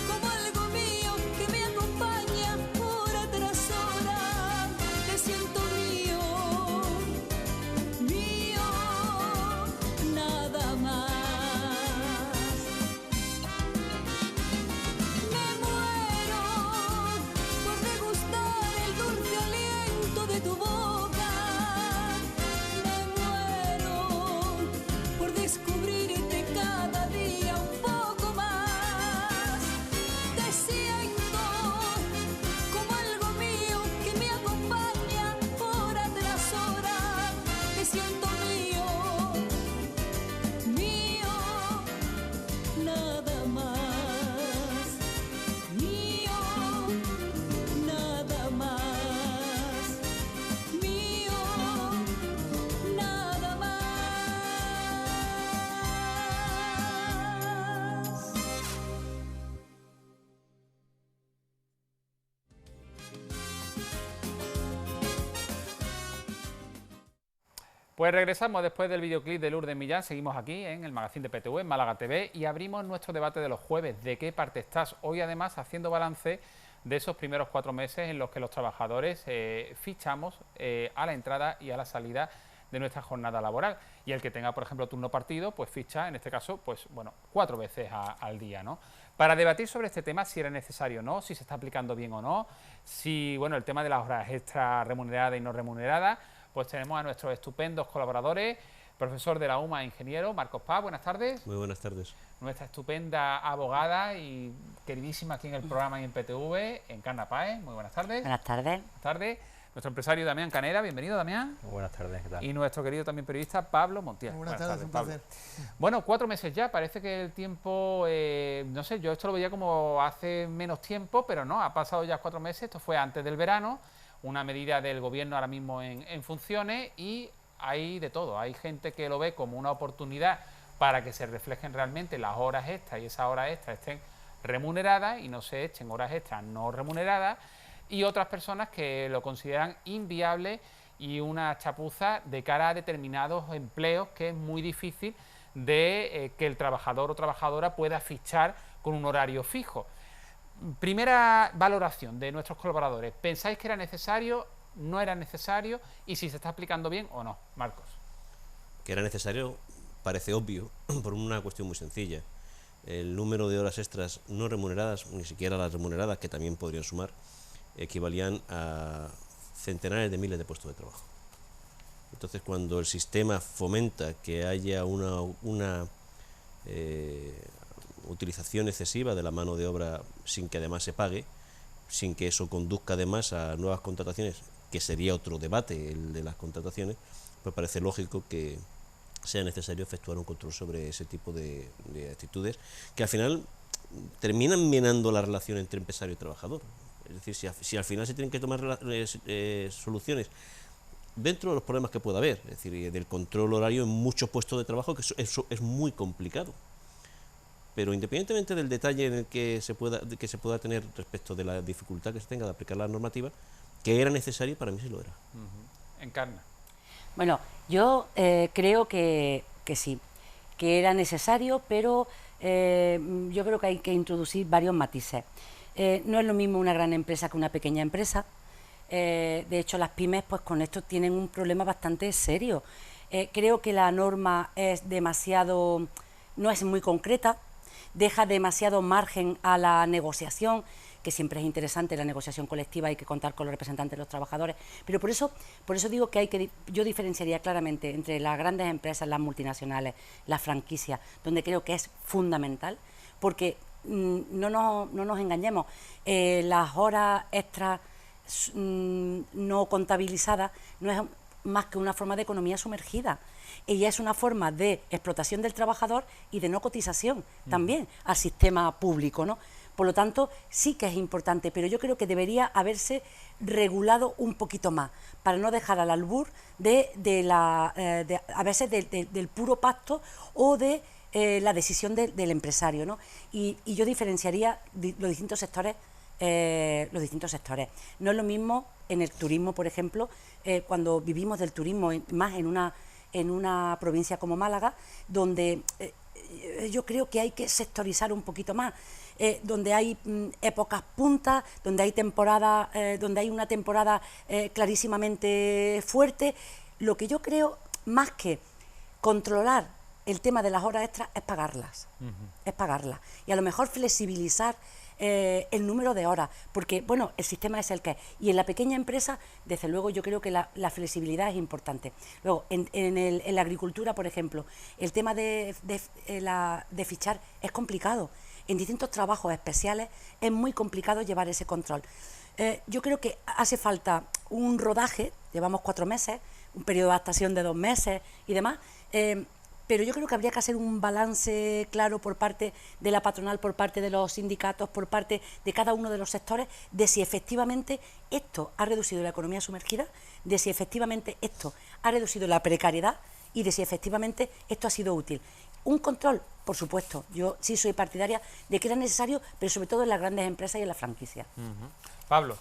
como algo mío que me acompaña hora tras hora. Te siento mío, mío, nada más. Me muero por degustar el dulce aliento de tu boca. Descubrirte cada día Pues regresamos después del videoclip de Lourdes Millán, seguimos aquí en el magazín de PTV, en Málaga TV, y abrimos nuestro debate de los jueves. ¿De qué parte estás? Hoy además haciendo balance de esos primeros 4 meses en los que los trabajadores fichamos a la entrada y a la salida de nuestra jornada laboral. Y el que tenga, por ejemplo, turno partido, pues ficha, en este caso, pues bueno, 4 veces al día, ¿no? Para debatir sobre este tema, si era necesario o no, si se está aplicando bien o no, si, bueno, el tema de las horas extra remuneradas y no remuneradas, pues tenemos a nuestros estupendos colaboradores, profesor de la UMA, ingeniero, Marcos Paz, buenas tardes. Muy buenas tardes. Nuestra estupenda abogada y queridísima aquí en el programa y en PTV, Encarna Páez, muy buenas tardes. Buenas tardes. Buenas tardes. Nuestro empresario Damián Canera, bienvenido Damián. Muy buenas tardes, ¿qué tal? Y nuestro querido también periodista Pablo Montiel. Buenas tardes, un Pablo. placer. Bueno, 4 meses ya, parece que el tiempo, no sé, yo esto lo veía como hace menos tiempo, pero no, ha pasado ya 4 meses, esto fue antes del verano, una medida del gobierno ahora mismo en funciones, y hay de todo, hay gente que lo ve como una oportunidad para que se reflejen realmente las horas extras y esas horas extras estén remuneradas y no se echen horas extras no remuneradas, y otras personas que lo consideran inviable y una chapuza de cara a determinados empleos que es muy difícil de que el trabajador o trabajadora pueda fichar con un horario fijo. Primera valoración de nuestros colaboradores, ¿pensáis que era necesario, no era necesario y si se está aplicando bien o no? Marcos. Que era necesario parece obvio por una cuestión muy sencilla. El número de horas extras no remuneradas, ni siquiera las remuneradas, que también podrían sumar, equivalían a centenares de miles de puestos de trabajo. Entonces, cuando el sistema fomenta que haya una utilización excesiva de la mano de obra sin que además se pague, sin que eso conduzca además a nuevas contrataciones, que sería otro debate, el de las contrataciones, pues parece lógico que sea necesario efectuar un control sobre ese tipo de actitudes, que al final terminan minando la relación entre empresario y trabajador. Es decir, si al final se tienen que tomar soluciones dentro de los problemas que pueda haber, es decir, del control horario en muchos puestos de trabajo, que eso es muy complicado. Pero independientemente del detalle en el que se pueda tener respecto de la dificultad que se tenga de aplicar la normativa, que era necesario, para mí sí lo era. Encarna. Bueno, yo creo que sí, que era necesario, pero yo creo que hay que introducir varios matices. No es lo mismo una gran empresa que una pequeña empresa. De hecho, las pymes pues con esto tienen un problema bastante serio. Creo que la norma no es muy concreta, deja demasiado margen a la negociación, que siempre es interesante la negociación colectiva, hay que contar con los representantes de los trabajadores, pero por eso digo que yo diferenciaría claramente entre las grandes empresas, las multinacionales, las franquicias, donde creo que es fundamental, porque no nos engañemos, las horas extras no contabilizadas no es más que una forma de economía sumergida. Ella es una forma de explotación del trabajador y de no cotización también al sistema público, ¿no? Por lo tanto, sí que es importante, pero yo creo que debería haberse regulado un poquito más, para no dejar al albur a veces del puro pacto o de la decisión del empresario, ¿no? Y yo diferenciaría los distintos sectores. No es lo mismo en el turismo, por ejemplo, cuando vivimos del turismo, más en una provincia como Málaga, donde yo creo que hay que sectorizar un poquito más, donde hay épocas puntas, donde hay una temporada clarísimamente fuerte. Lo que yo creo, más que controlar el tema de las horas extras, es pagarlas. Es pagarlas. Y a lo mejor flexibilizar el número de horas, porque bueno, el sistema es el que es, y en la pequeña empresa, desde luego, yo creo que la flexibilidad es importante. Luego, en la agricultura, por ejemplo, el tema de fichar es complicado. En distintos trabajos especiales es muy complicado llevar ese control. Yo creo que hace falta un rodaje, llevamos 4 meses, un periodo de adaptación de 2 meses y demás, pero yo creo que habría que hacer un balance claro por parte de la patronal, por parte de los sindicatos, por parte de cada uno de los sectores, de si efectivamente esto ha reducido la economía sumergida, de si efectivamente esto ha reducido la precariedad y de si efectivamente esto ha sido útil. Un control, por supuesto, yo sí soy partidaria de que era necesario, pero sobre todo en las grandes empresas y en las franquicias. Pablo.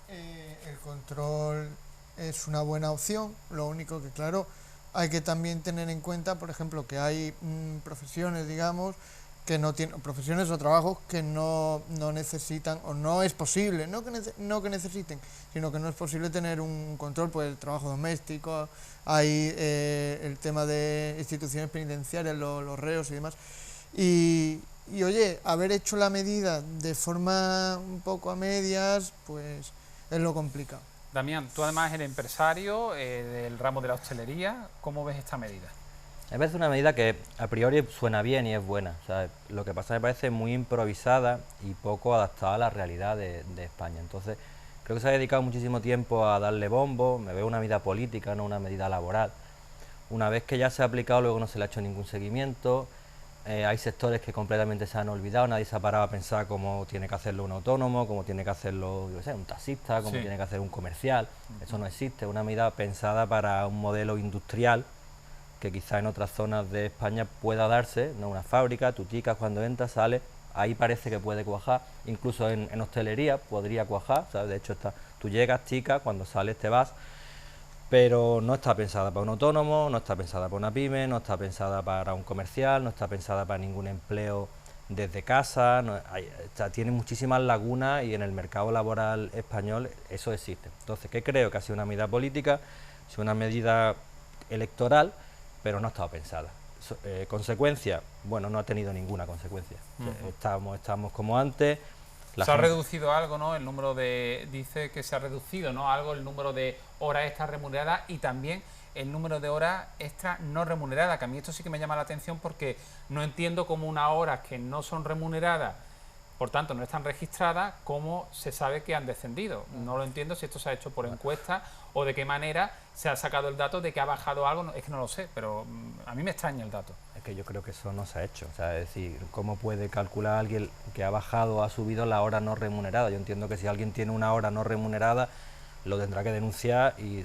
El control es una buena opción, lo único que, claro, hay que también tener en cuenta, por ejemplo, que hay profesiones, digamos, que no tienen, profesiones o trabajos que no necesitan, o no es posible, no que necesiten, sino que no es posible tener un control, pues el trabajo doméstico, hay el tema de instituciones penitenciarias, los reos y demás. Y oye, haber hecho la medida de forma un poco a medias, pues es lo complicado. Damián, tú además eres empresario del ramo de la hostelería, ¿cómo ves esta medida? Me parece una medida que a priori suena bien y es buena. O sea, lo que pasa me parece muy improvisada y poco adaptada a la realidad de España. Entonces, creo que se ha dedicado muchísimo tiempo a darle bombo, me veo una medida política, no una medida laboral. Una vez que ya se ha aplicado, luego no se le ha hecho ningún seguimiento. Hay sectores que completamente se han olvidado, nadie se ha parado a pensar cómo tiene que hacerlo un autónomo, cómo tiene que hacerlo, yo sé, un taxista, cómo tiene que hacer un comercial. Eso no existe, es una medida pensada para un modelo industrial que quizá en otras zonas de España pueda darse, no una fábrica, tú ticas cuando entras, sales, ahí parece que puede cuajar, incluso en hostelería podría cuajar, ¿sabes? De hecho tú llegas, ticas, cuando sales te vas, pero no está pensada para un autónomo, no está pensada para una pyme, no está pensada para un comercial, no está pensada para ningún empleo desde casa, tiene muchísimas lagunas y en el mercado laboral español eso existe. Entonces, ¿qué creo? Que ha sido una medida política, ha sido una medida electoral, pero no ha estado pensada. Consecuencia, bueno, no ha tenido ninguna consecuencia. Estamos como antes. Se ha reducido algo, ¿no? El número de... Dice que se ha reducido, ¿no? Algo el número de horas extras remuneradas y también el número de horas extras no remuneradas, que a mí esto sí que me llama la atención porque no entiendo cómo unas horas que no son remuneradas, por tanto no están registradas, cómo se sabe que han descendido. No lo entiendo si esto se ha hecho por encuesta o de qué manera se ha sacado el dato de que ha bajado algo, es que no lo sé, pero a mí me extraña el dato. Es que yo creo que eso no se ha hecho, o sea, es decir, ¿cómo puede calcular alguien que ha bajado o ha subido la hora no remunerada? Yo entiendo que si alguien tiene una hora no remunerada, lo tendrá que denunciar y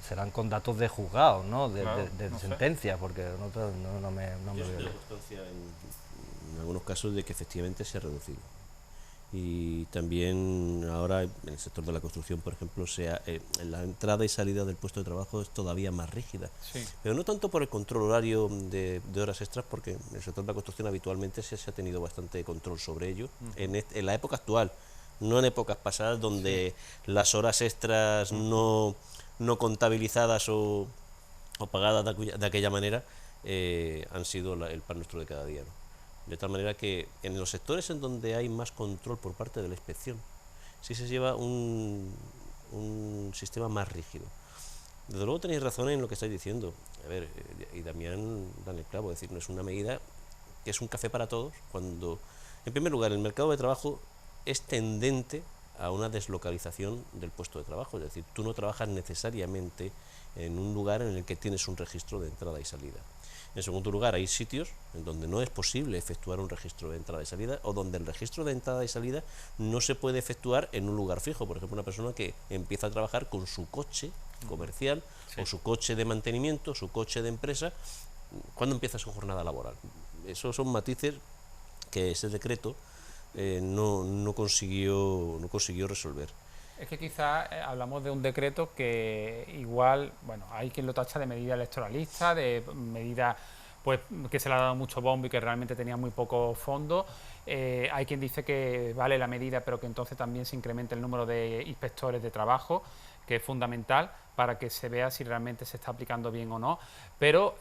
serán con datos de juzgados, ¿no? De sentencia, porque no me veo. Yo constancia en algunos casos de que efectivamente se ha reducido. Y también ahora en el sector de la construcción, por ejemplo, la entrada y salida del puesto de trabajo es todavía más rígida. Sí. Pero no tanto por el control horario de horas extras, porque en el sector de la construcción habitualmente se ha tenido bastante control sobre ello. En la época actual, no en épocas pasadas donde las horas extras no contabilizadas o pagadas de aquella manera han sido el pan nuestro de cada día, ¿no? De tal manera que en los sectores en donde hay más control por parte de la inspección, sí se lleva un sistema más rígido. Desde luego tenéis razón en lo que estáis diciendo. A ver, y Damián dan el clavo, es decir, no es una medida que es un café para todos, cuando, en primer lugar, el mercado de trabajo es tendente a una deslocalización del puesto de trabajo, es decir, tú no trabajas necesariamente en un lugar en el que tienes un registro de entrada y salida. En segundo lugar, hay sitios en donde no es posible efectuar un registro de entrada y salida o donde el registro de entrada y salida no se puede efectuar en un lugar fijo. Por ejemplo, una persona que empieza a trabajar con su coche comercial o su coche de mantenimiento, su coche de empresa, ¿cuándo empieza su jornada laboral? Esos son matices que ese decreto no consiguió resolver. Es que quizás hablamos de un decreto que igual, bueno, hay quien lo tacha de medida electoralista, de medida pues que se le ha dado mucho bombo y que realmente tenía muy poco fondo. Hay quien dice que vale la medida, pero que entonces también se incremente el número de inspectores de trabajo, que es fundamental para que se vea si realmente se está aplicando bien o no. Pero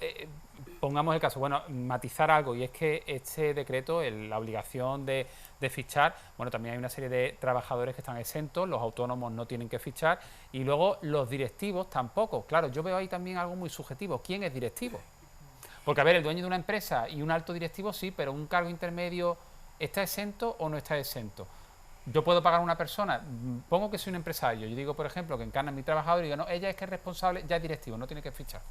pongamos el caso, bueno, matizar algo, y es que este decreto, la obligación de fichar, bueno, también hay una serie de trabajadores que están exentos, los autónomos no tienen que fichar, y luego los directivos tampoco. Claro, yo veo ahí también algo muy subjetivo. ¿Quién es directivo? Porque, a ver, el dueño de una empresa y un alto directivo sí, pero un cargo intermedio, ¿está exento o no está exento? Yo puedo pagar a una persona, pongo que soy un empresario, yo digo, por ejemplo, que encarna a mi trabajador y digo, no, ella es que es responsable, ya es directivo, no tiene que fichar.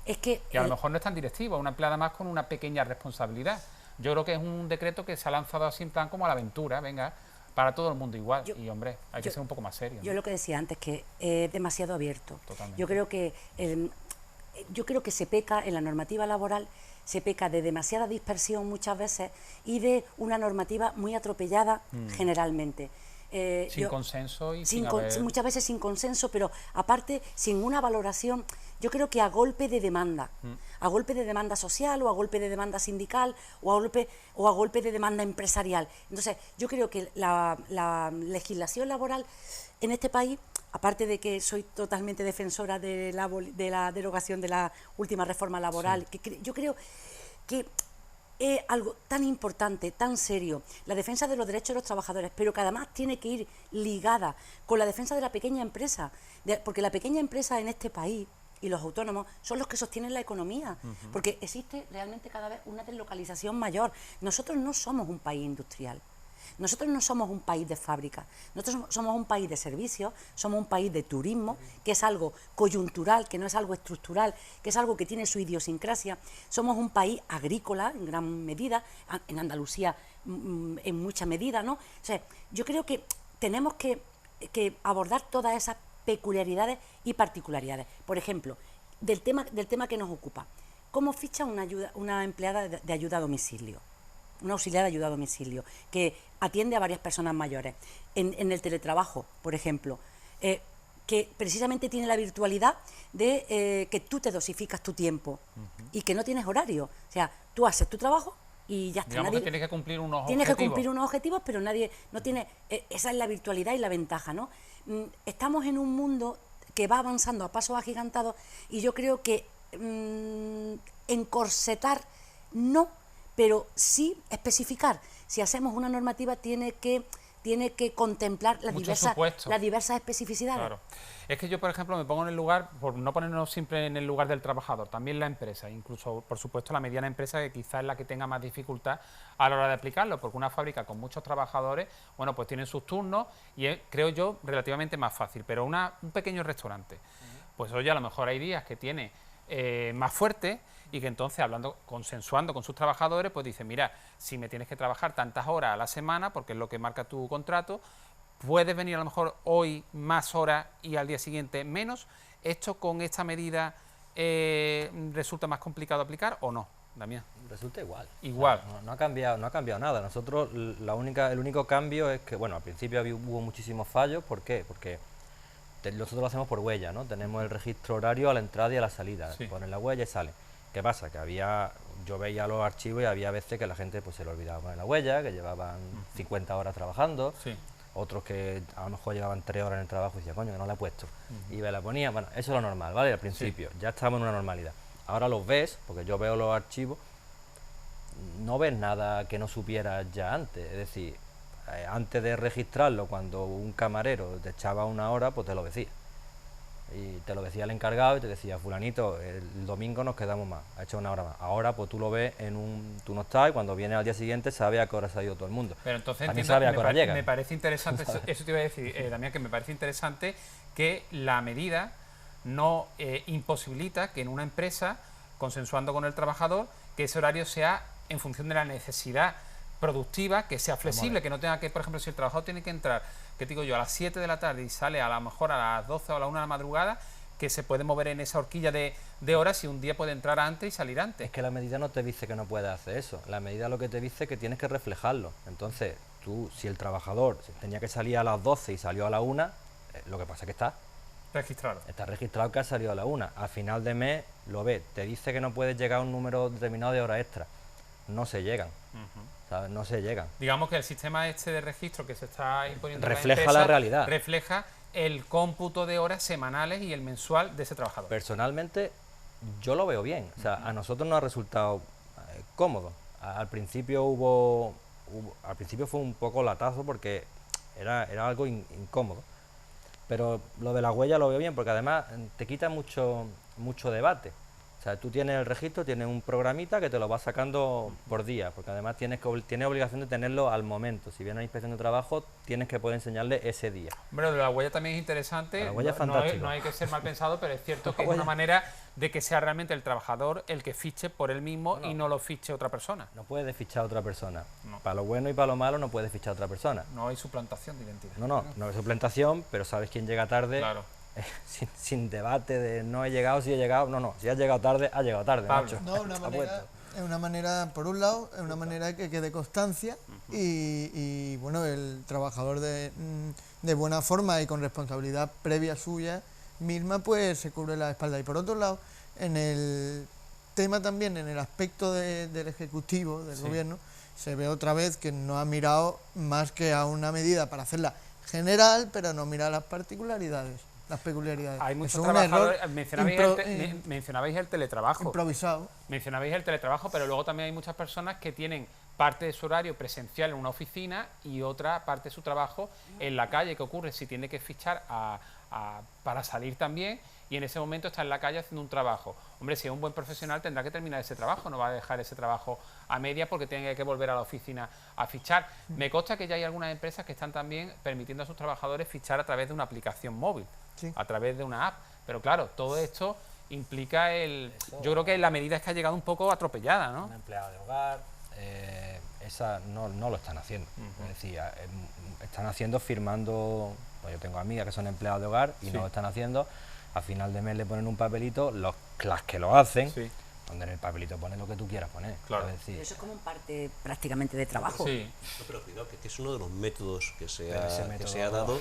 Es que... Y a lo mejor no es tan directivo, es una empleada más con una pequeña responsabilidad. Yo creo que es un decreto que se ha lanzado así en plan como a la aventura, venga, para todo el mundo igual. Y, hombre, hay que ser un poco más serio, ¿no? Yo lo que decía antes, que es demasiado abierto. Totalmente. Yo creo que se peca en la normativa laboral, se peca de demasiada dispersión muchas veces y de una normativa muy atropellada generalmente. Sin consenso y sin haber... muchas veces sin consenso, pero aparte sin una valoración, yo creo que a golpe de demanda, a golpe de demanda social o a golpe de demanda sindical o a golpe de demanda empresarial. Entonces, yo creo que la legislación laboral en este país, aparte de que soy totalmente defensora de la derogación de la última reforma laboral, yo creo que es algo tan importante, tan serio, la defensa de los derechos de los trabajadores, pero que además tiene que ir ligada con la defensa de la pequeña empresa, porque la pequeña empresa en este país y los autónomos son los que sostienen la economía, porque existe realmente cada vez una deslocalización mayor. Nosotros no somos un país industrial. Nosotros no somos un país de fábrica, nosotros somos un país de servicios, somos un país de turismo, que es algo coyuntural, que no es algo estructural, que es algo que tiene su idiosincrasia. Somos un país agrícola en gran medida, en Andalucía en mucha medida, ¿no? O sea, yo creo que tenemos que abordar todas esas peculiaridades y particularidades. Por ejemplo, del tema que nos ocupa, ¿cómo ficha una empleada de ayuda a domicilio? Una auxiliar de ayuda a domicilio, que atiende a varias personas mayores. En el teletrabajo, por ejemplo, que precisamente tiene la virtualidad de que tú te dosificas tu tiempo y que no tienes horario. O sea, tú haces tu trabajo y ya está. Digamos que tienes que cumplir unos objetivos. Tienes que cumplir unos objetivos, pero nadie no tiene... esa es la virtualidad y la ventaja, ¿no? Estamos en un mundo que va avanzando a pasos agigantados y yo creo que encorsetar no, pero sí especificar. Si hacemos una normativa tiene que contemplar las diversas especificidades. Claro. Es que yo, por ejemplo, me pongo en el lugar, por no ponernos siempre en el lugar del trabajador, también la empresa, incluso, por supuesto, la mediana empresa, que quizás es la que tenga más dificultad a la hora de aplicarlo, porque una fábrica con muchos trabajadores, bueno, pues tienen sus turnos y es, creo yo, relativamente más fácil. Pero un pequeño restaurante, pues oye, a lo mejor hay días que tiene más fuerte y que entonces, consensuando con sus trabajadores, pues dice, mira, si me tienes que trabajar tantas horas a la semana, porque es lo que marca tu contrato, puedes venir a lo mejor hoy más horas y al día siguiente menos. ¿Esto con esta medida resulta más complicado aplicar o no, Damián? Resulta igual. Igual. O sea, no ha cambiado nada. Nosotros, el único cambio es que, bueno, al principio hubo muchísimos fallos. ¿Por qué? Porque nosotros lo hacemos por huella, ¿no? Tenemos el registro horario a la entrada y a la salida. Sí. Ponen la huella y sale. ¿Qué pasa? Que yo veía los archivos y había veces que la gente pues se le olvidaba poner la huella, que llevaban 50 horas trabajando, otros que a lo mejor llevaban 3 horas en el trabajo y decía, coño, que no la he puesto. Y me la ponía, bueno, eso es lo normal, ¿vale? Al principio, ya estamos en una normalidad. Ahora los ves, porque yo veo los archivos, no ves nada que no supieras ya antes. Es decir, antes de registrarlo, cuando un camarero te echaba una hora, pues te lo decía. Y te lo decía el encargado y te decía, fulanito, el domingo nos quedamos más, ha hecho una hora más. Ahora pues tú lo ves tú no estás y cuando vienes al día siguiente sabe a qué hora se ha ido todo el mundo. Pero entonces me parece interesante, eso te iba a decir, Damián, que me parece interesante que la medida no imposibilita que en una empresa, consensuando con el trabajador, que ese horario sea en función de la necesidad productiva, que sea flexible, que no tenga que, por ejemplo, si el trabajador tiene que entrar, que digo yo, a las 7 de la tarde y sale a lo mejor a las 12 o a la 1 de la madrugada, que se puede mover en esa horquilla de horas y un día puede entrar antes y salir antes. Es que la medida no te dice que no puedes hacer eso, la medida lo que te dice es que tienes que reflejarlo. Entonces, tú, si el trabajador tenía que salir a las 12 y salió a la 1, lo que pasa es que está registrado. Está registrado que ha salido a la 1. A final de mes lo ves, te dice que no puedes llegar a un número determinado de horas extra. No se llegan. ¿Sabes? No se llegan. Digamos que el sistema este de registro que se está imponiendo refleja la realidad. Refleja el cómputo de horas semanales y el mensual de ese trabajador. Personalmente, yo lo veo bien. O sea, a nosotros nos ha resultado cómodo. Al principio al principio fue un poco latazo porque era algo incómodo. Pero lo de la huella lo veo bien porque además te quita mucho debate. O sea, tú tienes el registro, tienes un programita que te lo va sacando por día, porque además tienes obligación de tenerlo al momento. Si viene a la inspección de trabajo, tienes que poder enseñarle ese día. Bueno, de la huella también es interesante. La huella es fantástico. No hay que ser mal pensado, pero es cierto que es una manera de que sea realmente el trabajador el que fiche por él mismo y no lo fiche otra persona. No puedes fichar a otra persona. No. Para lo bueno y para lo malo no puedes fichar a otra persona. No hay suplantación de identidad. No hay suplantación, pero sabes quién llega tarde. Claro. Sin debate de no he llegado, si he llegado. No, si has llegado tarde, has llegado tarde, Pablo. macho. No, una manera, Es una manera, por un lado, es una manera que quede constancia y, bueno, el trabajador de buena forma y con responsabilidad previa suya misma, pues se cubre la espalda. Y por otro lado, en el tema también, en el aspecto del Ejecutivo, del Gobierno, se ve otra vez que no ha mirado más que a una medida para hacerla general, pero no mira las particularidades. Las peculiaridades. Hay muchos Es un trabajadores, error mencionabais el teletrabajo. Improvisado. Mencionabais el teletrabajo, pero luego también hay muchas personas que tienen parte de su horario presencial en una oficina y otra parte de su trabajo en la calle. ¿Qué ocurre? Si tiene que fichar para salir también y en ese momento está en la calle haciendo un trabajo. Hombre, si es un buen profesional tendrá que terminar ese trabajo, no va a dejar ese trabajo a media porque tiene que volver a la oficina a fichar. Me consta que ya hay algunas empresas que están también permitiendo a sus trabajadores fichar a través de una aplicación móvil, a través de una app. Pero claro, todo esto implica yo creo que la medida es que ha llegado un poco atropellada, ¿no? Un empleado de hogar, esa no lo están haciendo. Es decir, están haciendo firmando, pues yo tengo amigas que son empleados de hogar y no lo están haciendo. A final de mes le ponen un papelito, las que lo hacen, donde en el papelito pone lo que tú quieras poner. Claro. Es decir, Eso es como parte prácticamente de trabajo. No, pero cuidado, que es uno de los métodos que se ha dado.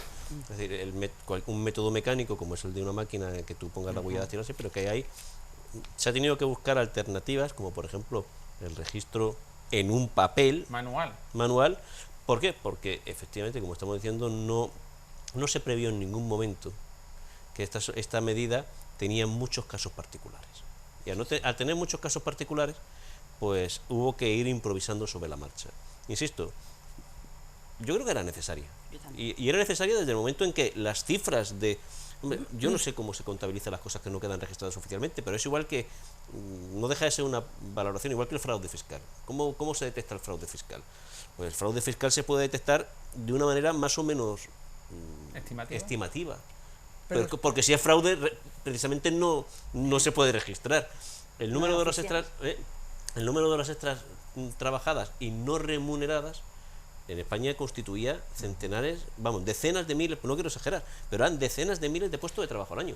Es decir, un método mecánico, como es el de una máquina que tú pongas la huella dactilar, pero que se ha tenido que buscar alternativas, como por ejemplo el registro en un papel manual. ¿Por qué? Porque efectivamente, como estamos diciendo, no se previó en ningún momento que esta medida tenía muchos casos particulares. Y al tener muchos casos particulares, pues hubo que ir improvisando sobre la marcha. Insisto, yo creo que era necesaria. Y era necesaria desde el momento en que las cifras de... Hombre, yo no sé cómo se contabilizan las cosas que no quedan registradas oficialmente, pero es igual que... No deja de ser una valoración igual que el fraude fiscal. ¿Cómo se detecta el fraude fiscal? Pues el fraude fiscal se puede detectar de una manera más o menos estimativa. Porque si es fraude, precisamente no se puede registrar. El número de horas extras trabajadas y no remuneradas en España constituía decenas de miles, no quiero exagerar, pero eran decenas de miles de puestos de trabajo al año.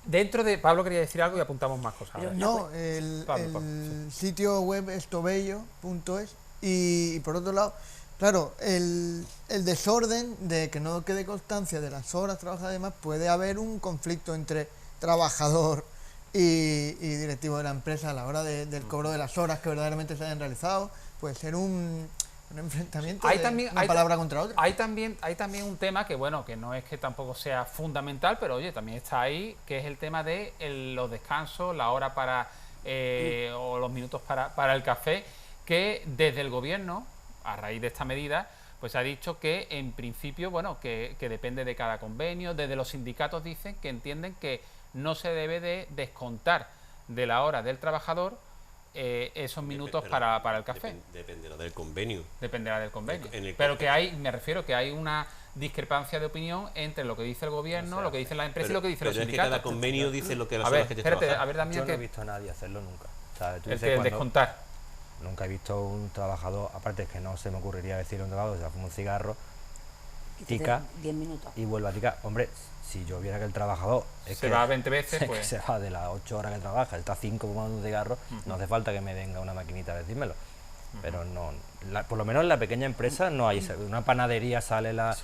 Dentro de... Pablo quería decir algo y apuntamos más cosas. No, el sitio web es tobello.es y por otro lado, claro, el desorden de que no quede constancia de las horas trabajadas, además puede haber un conflicto entre trabajador y directivo de la empresa a la hora del cobro de las horas que verdaderamente se hayan realizado. Puede ser un enfrentamiento una palabra contra otra. Hay también un tema que, bueno, que no es que tampoco sea fundamental, pero oye, también está ahí, que es el tema de los descansos, la hora para o los minutos para el café, que desde el gobierno, a raíz de esta medida, pues ha dicho que en principio, bueno, que depende de cada convenio. Desde los sindicatos dicen que entienden que no se debe de descontar de la hora del trabajador esos minutos para el café. Dependerá del convenio. Dependerá del convenio. Pero que me refiero que hay una discrepancia de opinión entre lo que dice el gobierno, lo que dice la empresa y lo que dice los sindicatos. Es que cada convenio dice lo que las horas que te trabajan. A ver, Damián, yo no he visto a nadie hacerlo nunca. O sea, el descontar. Nunca he visto un trabajador, aparte es que no se me ocurriría decirle a un trabajador, o sea, fuma un cigarro, tica 10 minutos y vuelve a ticar. Hombre, si yo viera que el trabajador se va 20 veces, pues se va de las 8 horas que trabaja, está 5 fumando un cigarro, no hace falta que me venga una maquinita a decírmelo. Pero no, por lo menos en la pequeña empresa no hay una panadería, sale la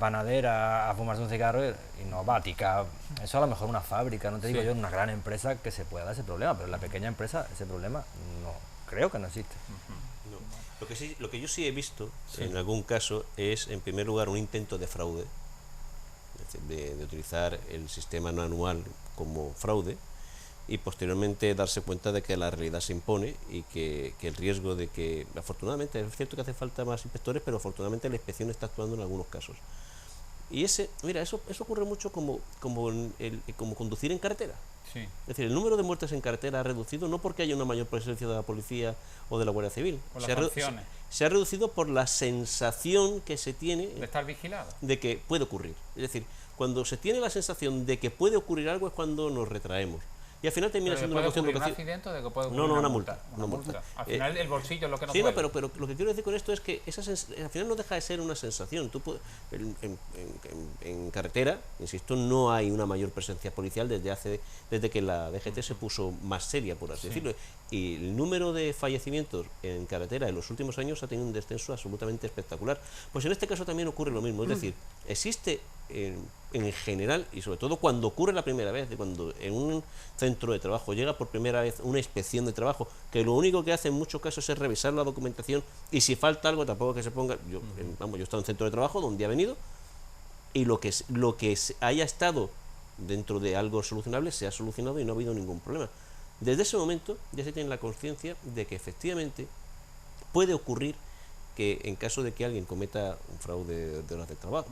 panadera a fumarse un cigarro y no va a ticar. Eso a lo mejor una fábrica, no te digo yo, en una gran empresa que se pueda dar ese problema, pero en la pequeña empresa ese problema no. Creo que no existe. No. Lo que yo sí he visto en algún caso es, en primer lugar, un intento de fraude, de utilizar el sistema no anual como fraude, y posteriormente darse cuenta de que la realidad se impone y que el riesgo de que, afortunadamente, es cierto que hace falta más inspectores, pero afortunadamente la inspección está actuando en algunos casos. Y eso ocurre mucho como conducir en carretera. Es decir, el número de muertes en carretera ha reducido no porque haya una mayor presencia de la policía o de la Guardia Civil. Se ha reducido por la sensación que se tiene de estar vigilado, de que puede ocurrir. Es decir, cuando se tiene la sensación de que puede ocurrir algo es cuando nos retraemos. Y al final termina siendo una cuestión de ¿Un accidente o de que puede ocurrir una una multa? Una multa. Al final el bolsillo es lo que nos Sí, duele. no, pero lo que quiero decir con esto es que al final no deja de ser una sensación. En carretera, insisto, no hay una mayor presencia policial desde que la DGT se puso más seria, por así decirlo. Y el número de fallecimientos en carretera en los últimos años ha tenido un descenso absolutamente espectacular. Pues en este caso también ocurre lo mismo, es decir, existe en general, y sobre todo cuando ocurre la primera vez, cuando en un centro de trabajo llega por primera vez una inspección de trabajo, que lo único que hace en muchos casos es revisar la documentación, y si falta algo tampoco que se ponga, yo he estado en centro de trabajo donde ha venido, y lo que haya estado dentro de algo solucionable se ha solucionado y no ha habido ningún problema. Desde ese momento ya se tiene la conciencia de que efectivamente puede ocurrir que en caso de que alguien cometa un fraude de horas de trabajo,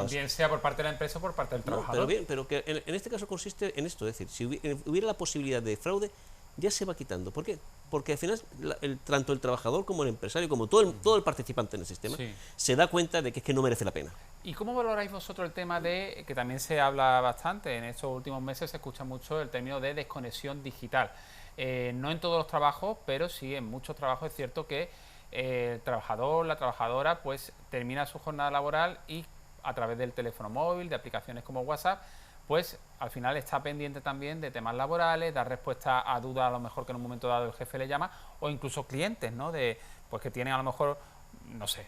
bien sea por parte de la empresa o por parte del trabajador. Pero que en este caso consiste en esto, es decir, si hubiera la posibilidad de fraude, ya se va quitando. ¿Por qué? Porque al final tanto el trabajador como el empresario, como todo el participante en el sistema, se da cuenta de que es que no merece la pena. ¿Y cómo valoráis vosotros el tema de, que también se habla bastante, en estos últimos meses se escucha mucho el término de desconexión digital? No en todos los trabajos, pero sí en muchos trabajos es cierto que el trabajador, la trabajadora, pues termina su jornada laboral y a través del teléfono móvil, de aplicaciones como WhatsApp, pues al final está pendiente también de temas laborales, dar respuesta a dudas a lo mejor que en un momento dado el jefe le llama, o incluso clientes, ¿no? Pues que tienen a lo mejor, no sé,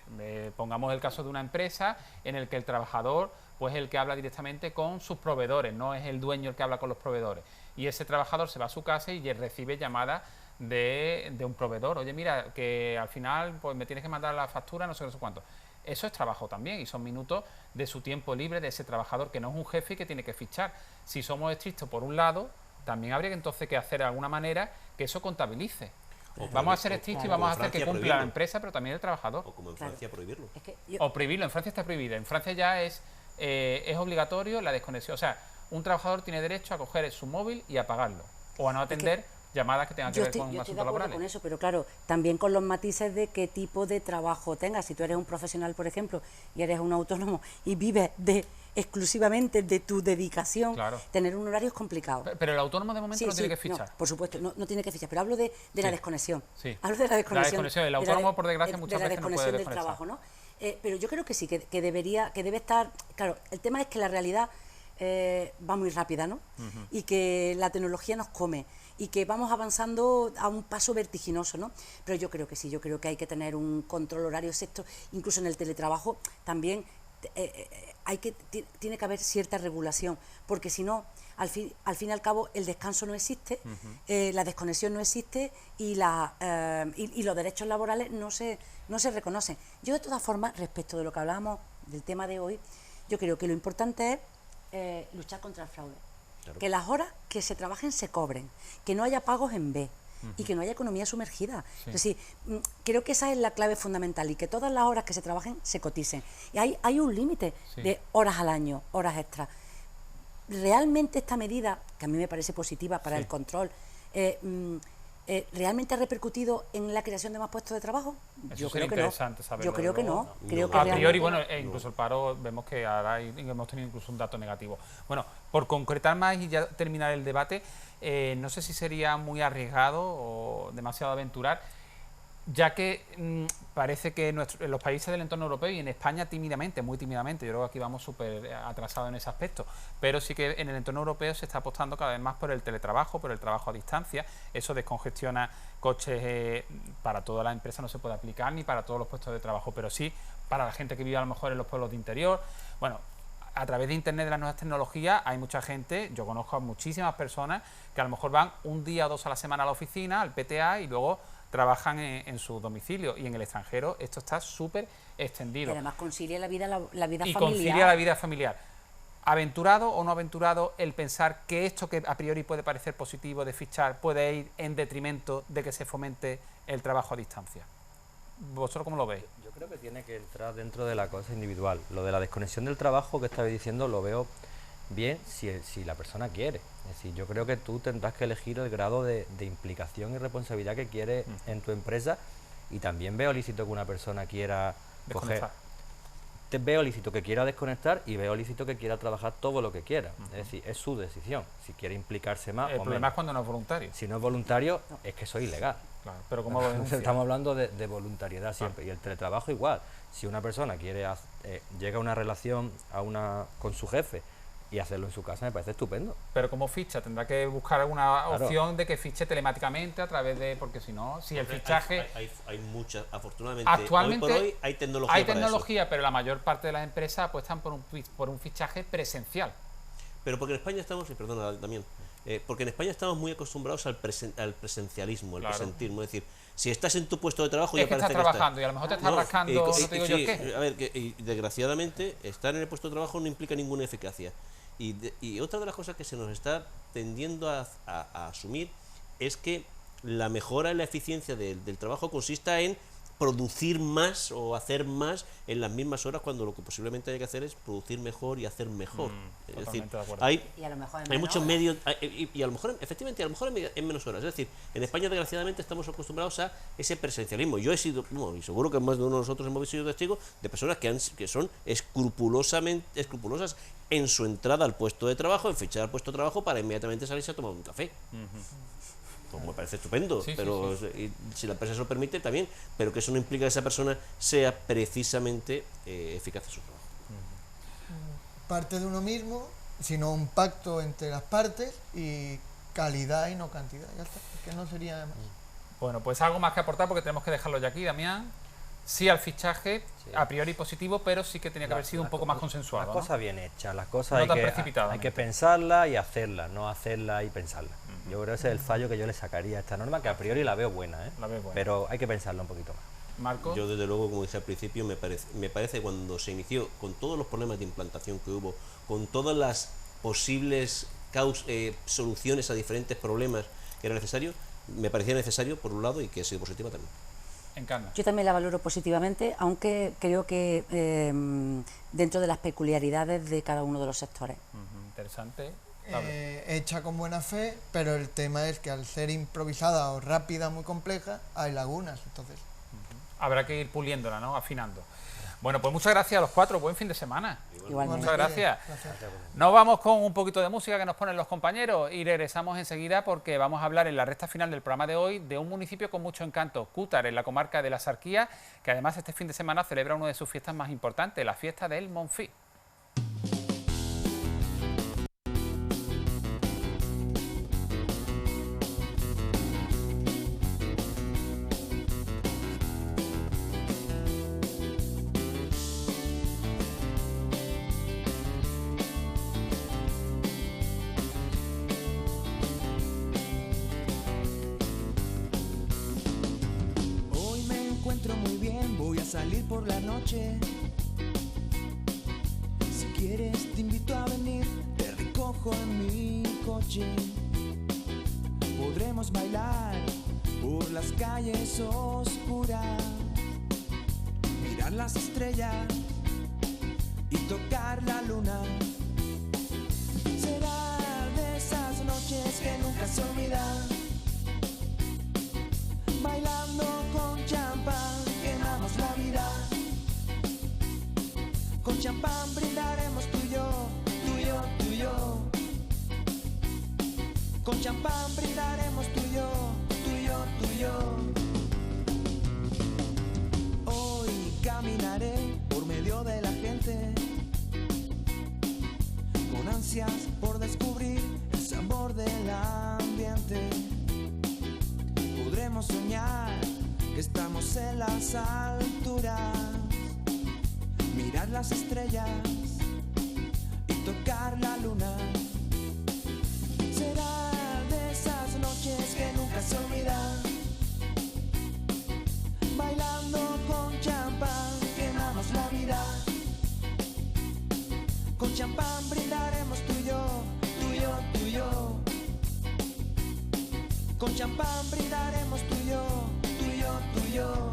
pongamos el caso de una empresa en el que el trabajador pues es el que habla directamente con sus proveedores, no es el dueño el que habla con los proveedores. Y ese trabajador se va a su casa y recibe llamadas de un proveedor. Oye, mira, que al final pues me tienes que mandar la factura, no sé cuánto. Eso es trabajo también y son minutos de su tiempo libre de ese trabajador, que no es un jefe y que tiene que fichar. Si somos estrictos por un lado, también habría que entonces que hacer de alguna manera que eso contabilice. Vamos a ser estrictos y vamos a hacer que cumpla la empresa, pero también el trabajador. O como en Francia, prohibirlo. O prohibirlo. En Francia está prohibido. En Francia ya es obligatorio la desconexión. O sea, un trabajador tiene derecho a coger su móvil y apagarlo. O a no atender llamadas que tengan que ver con un asunto laboral. Con eso, pero claro, también con los matices de qué tipo de trabajo tengas. Si tú eres un profesional, por ejemplo, y eres un autónomo y vives exclusivamente de tu dedicación, tener un horario es complicado. Pero el autónomo de momento no tiene que fichar. No, por supuesto, no tiene que fichar, pero hablo de la desconexión. Sí. Hablo de la desconexión. El autónomo, por desgracia, muchas veces no puede del trabajo, ¿no? Pero yo creo que sí, que debe estar... Claro, el tema es que la realidad va muy rápida, ¿no? Y que la tecnología nos come y que vamos avanzando a un paso vertiginoso, ¿no? Pero yo creo que sí, yo creo que hay que tener un control horario sexto, incluso en el teletrabajo también tiene que haber cierta regulación, porque si no, al fin y al cabo, el descanso no existe, la desconexión no existe y los derechos laborales no se reconocen. Yo, de todas formas, respecto de lo que hablábamos del tema de hoy, yo creo que lo importante es luchar contra el fraude. Claro. Que las horas que se trabajen se cobren, que no haya pagos en B y que no haya economía sumergida. Sí. Es decir, creo que esa es la clave fundamental y que todas las horas que se trabajen se coticen. Y hay un límite de horas al año, horas extras. Realmente esta medida, que a mí me parece positiva para el control, ¿realmente ha repercutido en la creación de más puestos de trabajo? Yo creo que no. Yo creo que no. A priori, bueno, incluso el paro, vemos que ahora hemos tenido incluso un dato negativo. Bueno, por concretar más y ya terminar el debate, no sé si sería muy arriesgado o demasiado aventurar, ya que parece que en los países del entorno europeo y en España tímidamente, muy tímidamente, yo creo que aquí vamos súper atrasados en ese aspecto, pero sí que en el entorno europeo se está apostando cada vez más por el teletrabajo, por el trabajo a distancia. Eso descongestiona coches para toda la empresa, no se puede aplicar ni para todos los puestos de trabajo, pero sí para la gente que vive a lo mejor en los pueblos de interior. Bueno, a través de Internet, de las nuevas tecnologías, hay mucha gente, yo conozco a muchísimas personas que a lo mejor van un día o dos a la semana a la oficina, al PTA, y luego trabajan en su domicilio, y en el extranjero esto está súper extendido. Y además concilia la vida familiar. Y concilia la vida familiar. ¿Aventurado o no aventurado el pensar que esto que a priori puede parecer positivo de fichar puede ir en detrimento de que se fomente el trabajo a distancia? ¿Vosotros cómo lo veis? Yo creo que tiene que entrar dentro de la cosa individual. Lo de la desconexión del trabajo que estabais diciendo lo veo bien si la persona quiere. Es decir, yo creo que tú tendrás que elegir el grado de implicación y responsabilidad que quieres en tu empresa, y también veo lícito que una persona quiera coger... veo lícito que quiera desconectar y veo lícito que quiera trabajar todo lo que quiera. Es decir, es su decisión. Si quiere implicarse más El o problema menos. es cuando no es voluntario. Si no es voluntario, es que soy ilegal. Claro, pero ¿cómo lo denuncia? Estamos hablando de voluntariedad siempre. Y el teletrabajo igual. Si una persona quiere llega a una relación con su jefe y hacerlo en su casa, me parece estupendo. Pero como ficha, tendrá que buscar alguna Claro. opción de que fiche telemáticamente a través de... Porque si no, si el fichaje... Hay muchas, afortunadamente, Actualmente hoy por hoy hay tecnología hay para tecnología, pero la mayor parte de las empresas apuestan por un fichaje presencial. Pero porque en España estamos, y perdona también, porque en España estamos muy acostumbrados al presencialismo, al Claro. presentismo. Es decir, si estás en tu puesto de trabajo, Es ya que parece estás trabajando y a lo mejor te estás rascando, no te digo yo qué. A ver, y desgraciadamente, estar en el puesto de trabajo no implica ninguna eficacia. Y otra de las cosas que se nos está tendiendo a asumir es que la mejora en la eficiencia del trabajo consista en producir más o hacer más en las mismas horas, cuando lo que posiblemente haya que hacer es producir mejor y hacer mejor. Es decir, totalmente de acuerdo. Y a lo mejor en hay menos muchos horas. medios, y a lo mejor, efectivamente, a lo mejor en menos horas. Es decir, en España desgraciadamente estamos acostumbrados a ese presencialismo. Yo he sido, bueno, y seguro que más de uno de nosotros hemos sido testigos de personas que son escrupulosas en su entrada al puesto de trabajo, en fichar al puesto de trabajo para inmediatamente salirse a tomar un café. Pues me parece estupendo, Sí, sí, pero y si la empresa se lo permite también, pero que eso no implica que esa persona sea precisamente eficaz en su trabajo. Parte de uno mismo, sino un pacto entre las partes y calidad y no cantidad. Ya está, es que no sería más. Bueno, pues algo más que aportar porque tenemos que dejarlo ya aquí, Damián. Sí al fichaje, a priori positivo, pero sí que tenía que haber sido un poco más consensuado. Las ¿no? cosas bien hechas, las cosas No tan precipitadamente. hay que pensarlas y hacerlas, no hacerlas y pensarlas. Yo creo que ese es el fallo que yo le sacaría a esta norma, que a priori la veo buena, La ves buena. pero hay que pensarla un poquito más. Marco. Yo desde luego, como dije al principio, me parece cuando se inició, con todos los problemas de implantación que hubo, con todas las posibles soluciones a diferentes problemas que era necesario, me parecía necesario por un lado y que ha sido positiva también. Encarna. Yo también la valoro positivamente, aunque creo que dentro de las peculiaridades de cada uno de los sectores. Interesante. Hecha con buena fe, pero el tema es que al ser improvisada o rápida, muy compleja, hay lagunas, entonces... Habrá que ir puliéndola, ¿no? Afinando. Bueno, pues muchas gracias a los cuatro. Buen fin de semana. Igualmente. Muchas gracias. Nos vamos con un poquito de música que nos ponen los compañeros y regresamos enseguida porque vamos a hablar en la recta final del programa de hoy de un municipio con mucho encanto, Cútar, en la comarca de la Sarquía, que además este fin de semana celebra una de sus fiestas más importantes, la fiesta del Monfí. Hoy me encuentro muy bien, voy a salir por la noche. Si quieres te invito a venir, te recojo en mi coche. Podremos bailar por las calles oscuras, mirar las estrellas y tocar la luna. Será de esas noches que nunca se olvidan. Bailando con champán, quemamos la vida. Con champán brindaremos tú y yo, tú y yo, tú y yo. Con champán brindaremos tú y yo, tú y yo, tú y yo. Hoy caminaré por medio de la gente, con ansias por descubrir el sabor del ambiente. Podremos soñar que estamos en las alturas, mirar las estrellas y tocar la luna. Será de esas noches que nunca se olvidan. Bailando con champán, quemamos la vida. Con champán brindaremos tú y yo, tú y yo, tú y yo. Con champán brindaremos tú y yo, tú y yo, tú y yo.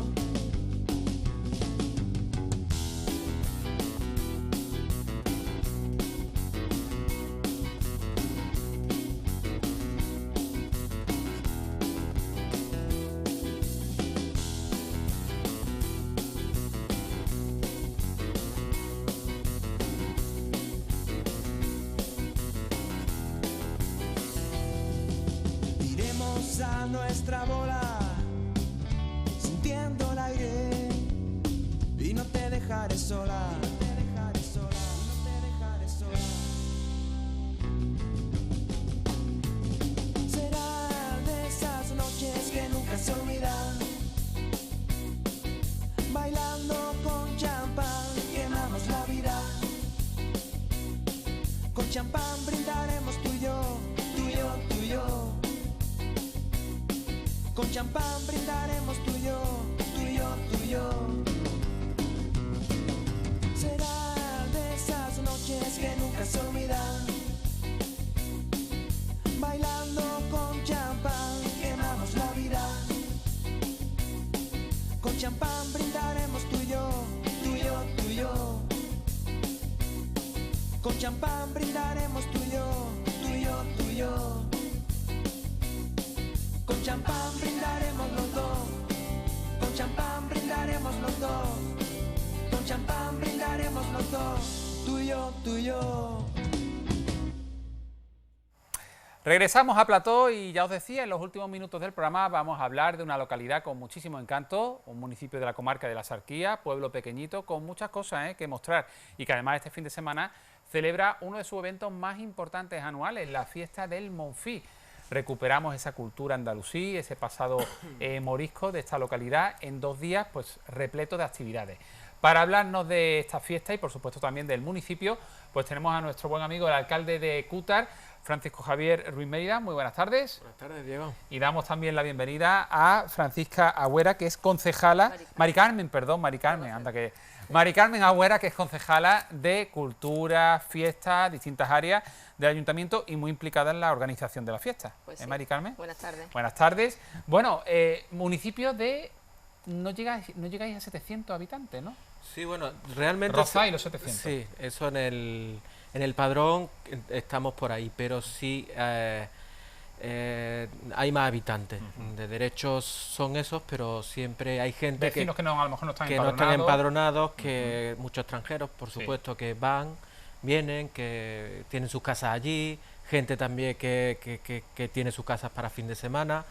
pasa nuestra bola, sintiendo el aire, y no te dejaré sola, no te dejaré sola, no te dejaré sola. Será de esas noches que nunca se olvidan, bailando con champán, quemamos la vida. Con champán brindaremos tú y yo, tú y yo, tú y yo. Con champán brindaremos tú y yo, tú y yo, tú y yo. Será de esas noches que nunca se olvidan, bailando con champán, quemamos la vida. Con champán brindaremos tú y yo, tú y yo, tú y yo. Con champán brindaremos tú y yo, tú y yo, tú y yo. Con champán brindaremos los dos, con champán brindaremos los dos, con champán brindaremos los dos, tú y yo, tú y yo. Regresamos a Plató y ya os decía, en los últimos minutos del programa vamos a hablar de una localidad con muchísimo encanto, un municipio de la comarca de la Sarquía, pueblo pequeñito, con muchas cosas que mostrar y que además este fin de semana celebra uno de sus eventos más importantes anuales, la fiesta del Monfí. Recuperamos esa cultura andalusí, ese pasado morisco de esta localidad en 2 días pues repleto de actividades. Para hablarnos de esta fiesta y por supuesto también del municipio, pues tenemos a nuestro buen amigo el alcalde de Cútar, Francisco Javier Ruiz Mérida. Muy buenas tardes. Buenas tardes, Diego. Y damos también la bienvenida a Francisca Agüera, que es concejala, Mari Carmen, Mari Carmen Agüera, que es concejala de Cultura, Fiestas, distintas áreas del Ayuntamiento y muy implicada en la organización de la fiesta. Pues sí. Mari Carmen. Buenas tardes. Buenas tardes. Bueno, municipio de... No llegáis a 700 habitantes, ¿no? Sí, bueno, realmente... Rozáis los 700. Sí, eso en el padrón estamos por ahí, pero sí hay más habitantes. De derechos son esos, pero siempre hay gente vecinos que no, a lo mejor no están empadronados. empadronados. No están empadronados, que muchos extranjeros, por supuesto, que vienen, que tienen sus casas allí, gente también que tiene sus casas para fin de semana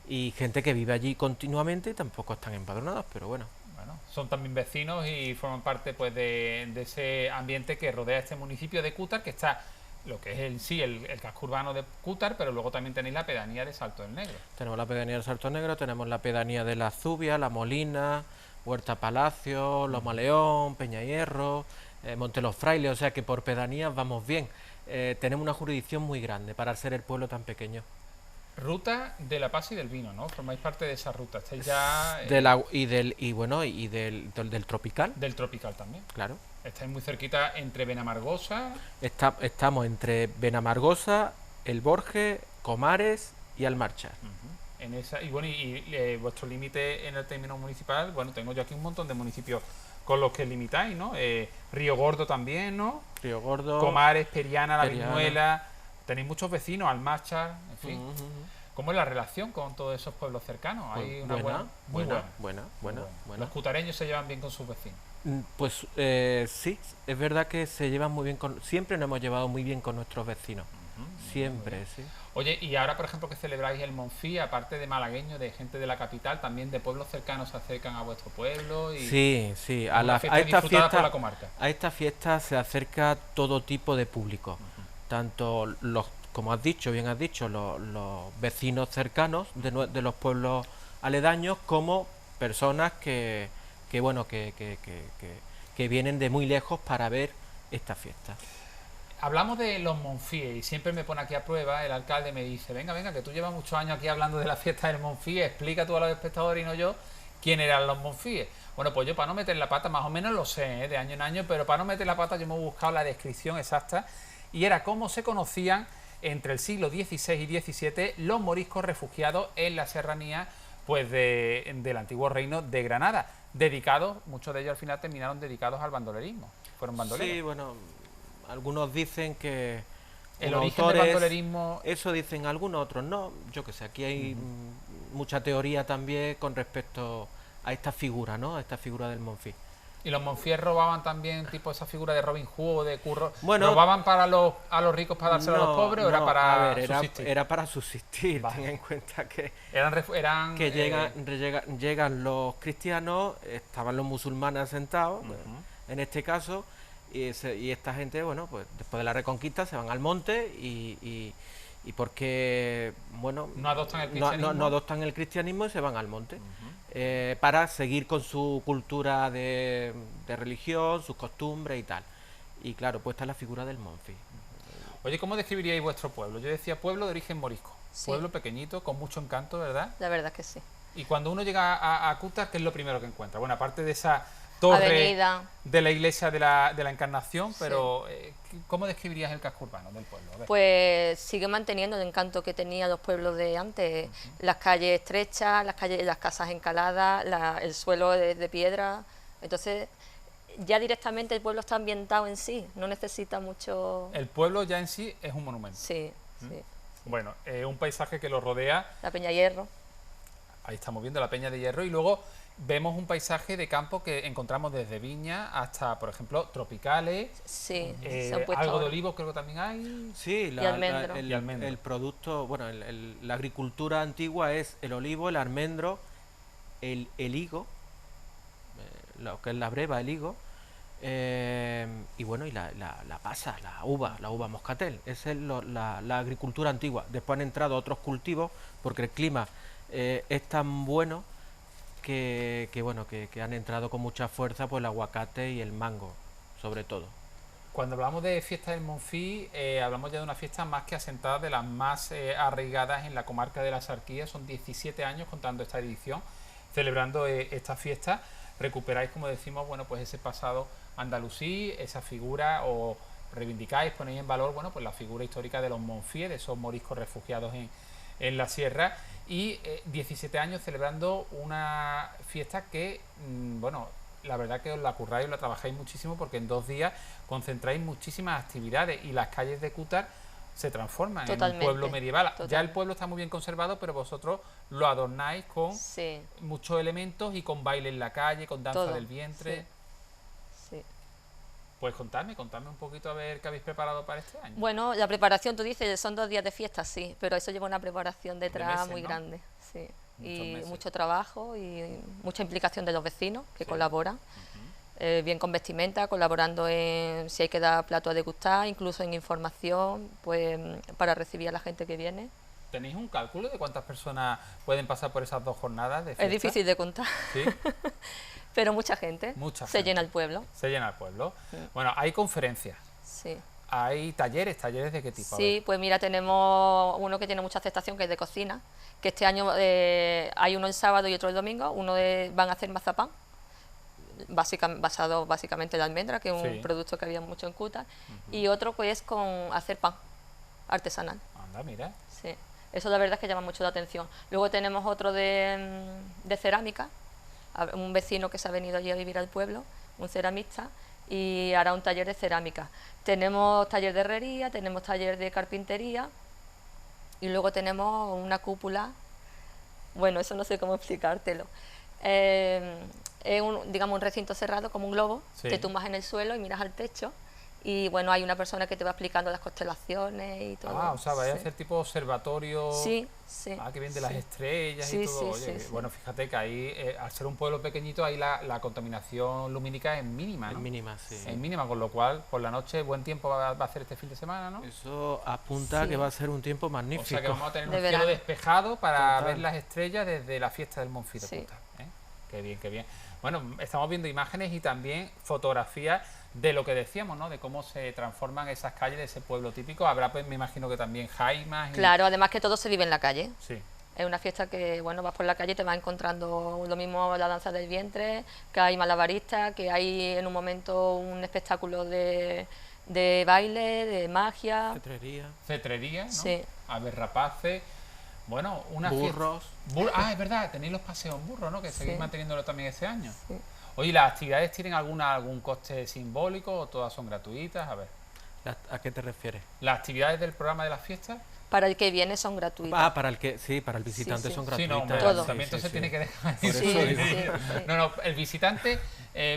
y gente que vive allí continuamente y tampoco están empadronados, pero bueno. Son también vecinos y forman parte pues de ese ambiente que rodea este municipio de Cútar, que está lo que es el casco urbano de Cútar, pero luego también tenéis la pedanía de Salto del Negro. Tenemos la pedanía de Salto del Negro, tenemos la pedanía de La Zubia, La Molina, Huerta Palacio, Loma León, Peña Hierro, Monte Los Frailes, o sea que por pedanías vamos bien. Tenemos una jurisdicción muy grande para ser el pueblo tan pequeño. Ruta de la Paz y del Vino, ¿no? Formáis parte de esa ruta. Estáis ya... del Tropical. Del Tropical también. Claro. Estáis muy cerquita entre Benamargosa... Estamos entre Benamargosa, El Borges, Comares y Almarchar. En esa, y bueno, vuestro límite en el término municipal, bueno, tengo yo aquí un montón de municipios con los que limitáis, ¿no? Río Gordo también, ¿no? Río Gordo... Periana, La Viñuela... Tenéis muchos vecinos, Almarchar, en fin. ¿Cómo es la relación con todos esos pueblos cercanos? Hay una buena. Los cutareños se llevan bien con sus vecinos. Pues sí, es verdad que se llevan muy bien siempre nos hemos llevado muy bien con nuestros vecinos. Siempre, sí. Oye, y ahora, por ejemplo, que celebráis el Monfí, aparte de malagueños, de gente de la capital, también de pueblos cercanos se acercan a vuestro pueblo. Y sí. A esta fiesta se acerca todo tipo de público. Tanto como bien has dicho, los vecinos cercanos de los pueblos aledaños, como personas que vienen de muy lejos para ver esta fiesta. Hablamos de los Monfíes y siempre me pone aquí a prueba, el alcalde me dice, venga, que tú llevas muchos años aquí hablando de la fiesta del Monfí, explica tú a los espectadores y no yo quién eran los Monfíes. Bueno, pues yo para no meter la pata, más o menos lo sé, de año en año, pero para no meter la pata yo me he buscado la descripción exacta y era cómo se conocían entre el siglo XVI y XVII los moriscos refugiados en la serranía pues del antiguo reino de Granada, dedicados, muchos de ellos al final terminaron dedicados al bandolerismo, fueron bandoleros. Sí, bueno, algunos dicen que el origen del bandolerismo... Eso dicen algunos, otros no, yo que sé, aquí hay mucha teoría también con respecto a esta figura, ¿no? A esta figura del Monfí. ¿Y los Monfiés robaban también tipo esa figura de Robin Hood o de Curro? Bueno, ¿robaban a los ricos para dárselo a los pobres o era para subsistir? Era para subsistir. Ten en cuenta que eran llegan los cristianos, estaban los musulmanes asentados, en este caso, y esta gente, bueno, pues después de la Reconquista se van al monte y porque, bueno, no adoptan el cristianismo. No adoptan el cristianismo y se van al monte. Para seguir con su cultura de religión, sus costumbres y tal. Y claro, pues está la figura del Monfi. Oye, ¿cómo describiríais vuestro pueblo? Yo decía pueblo de origen morisco. Sí. Pueblo pequeñito, con mucho encanto, ¿verdad? La verdad es que sí. Y cuando uno llega a Cútar, ¿qué es lo primero que encuentra? Bueno, aparte de esa torre Avenida. de la iglesia de la Encarnación, pero ¿cómo describirías el casco urbano del pueblo? A ver. Pues sigue manteniendo el encanto que tenía los pueblos de antes, las calles estrechas, las casas encaladas, el suelo de piedra. Entonces, ya directamente el pueblo está ambientado en sí, no necesita mucho... El pueblo ya en sí es un monumento. Sí, sí. Bueno, un paisaje que lo rodea. La Peña Hierro. Ahí estamos viendo la Peña de Hierro y luego vemos un paisaje de campo que encontramos desde viña hasta, por ejemplo, tropicales. Sí, se han puesto algo de olivo creo que también hay. Sí, almendro. El producto, bueno, la agricultura antigua es el olivo, el almendro, el higo, lo que es la breva, el higo, y bueno, y la pasa, la uva moscatel. Esa es la agricultura antigua. Después han entrado otros cultivos porque el clima es tan bueno que han entrado con mucha fuerza pues el aguacate y el mango, sobre todo. Cuando hablamos de fiesta del Monfí, hablamos ya de una fiesta más que asentada, de las más arraigadas en la comarca de la Sarquía. Son 17 años contando esta edición, celebrando esta fiesta. Recuperáis, como decimos, bueno, pues ese pasado andalusí, esa figura, o reivindicáis, ponéis en valor, bueno, pues la figura histórica de los Monfíes, de esos moriscos refugiados en la sierra. Y 17 años celebrando una fiesta que, bueno, la verdad que os la curráis, os la trabajáis muchísimo, porque en 2 días concentráis muchísimas actividades y las calles de Cútar se transforman en un pueblo medieval. Totalmente. Ya el pueblo está muy bien conservado, pero vosotros lo adornáis con muchos elementos y con baile en la calle, con danza del vientre. Sí. Pues contadme un poquito a ver qué habéis preparado para este año. Bueno, la preparación, tú dices, son 2 días de fiesta, sí, pero eso lleva una preparación detrás meses, muy ¿no? grande, sí. Y meses. mucho trabajo y mucha implicación de los vecinos que colaboran. Bien con vestimenta, colaborando en si hay que dar plato a degustar, incluso en información, pues para recibir a la gente que viene. ¿Tenéis un cálculo de cuántas personas pueden pasar por esas 2 jornadas de fiesta? Es difícil de contar. ¿Sí? Pero mucha gente. Se llena el pueblo. Se llena el pueblo. Bueno, hay conferencias. Sí. Hay talleres de qué tipo. Sí, pues mira, tenemos uno que tiene mucha aceptación, que es de cocina, que este año hay uno el sábado y otro el domingo. Van a hacer mazapán, basado básicamente en la almendra, que es un producto que había mucho en Cútar, y otro pues con hacer pan artesanal. Anda, mira. Sí, eso la verdad es que llama mucho la atención. Luego tenemos otro de cerámica, un vecino que se ha venido allí a vivir al pueblo, un ceramista, y hará un taller de cerámica. Tenemos taller de herrería, tenemos taller de carpintería, y luego tenemos una cúpula. Bueno, eso no sé cómo explicártelo. Es digamos un recinto cerrado como un globo, te tumbas en el suelo y miras al techo, y bueno, hay una persona que te va explicando las constelaciones y todo. Ah, o sea, vais a hacer tipo observatorio. Sí, sí. Ah, que bien, de las estrellas y todo. Oye, bueno, fíjate que ahí, al ser un pueblo pequeñito, ahí la contaminación lumínica es mínima, ¿no? Es mínima, sí. Es mínima, con lo cual, por la noche, buen tiempo va a hacer este fin de semana, ¿no? Eso apunta a que va a ser un tiempo magnífico. O sea, que vamos a tener un cielo despejado para ver las estrellas desde la fiesta del Monfí de Cútar, ¿eh? Qué bien, qué bien. Bueno, estamos viendo imágenes y también fotografías de lo que decíamos, ¿no? De cómo se transforman esas calles de ese pueblo típico. Habrá, pues, me imagino que también jaimas. Claro, además que todo se vive en la calle. Sí. Es una fiesta que, bueno, vas por la calle y te vas encontrando lo mismo, la danza del vientre, que hay malabaristas, que hay en un momento un espectáculo de baile, de magia. Cetrería, ¿no? Sí. Aves rapaces. Bueno, burros. Es verdad, tenéis los paseos en burro, ¿no? Que seguís manteniéndolo también este año. Sí. Oye, ¿las actividades tienen algún coste simbólico o todas son gratuitas? A ver. ¿A qué te refieres? ¿Las actividades del programa de las fiestas Para el que viene son gratuitas. Para el que para el visitante Sí, son sí. gratuitas. Sí, no, hombre, el ayuntamiento se tiene que dejar. Por Sí, eso digo. sí, sí. No, el visitante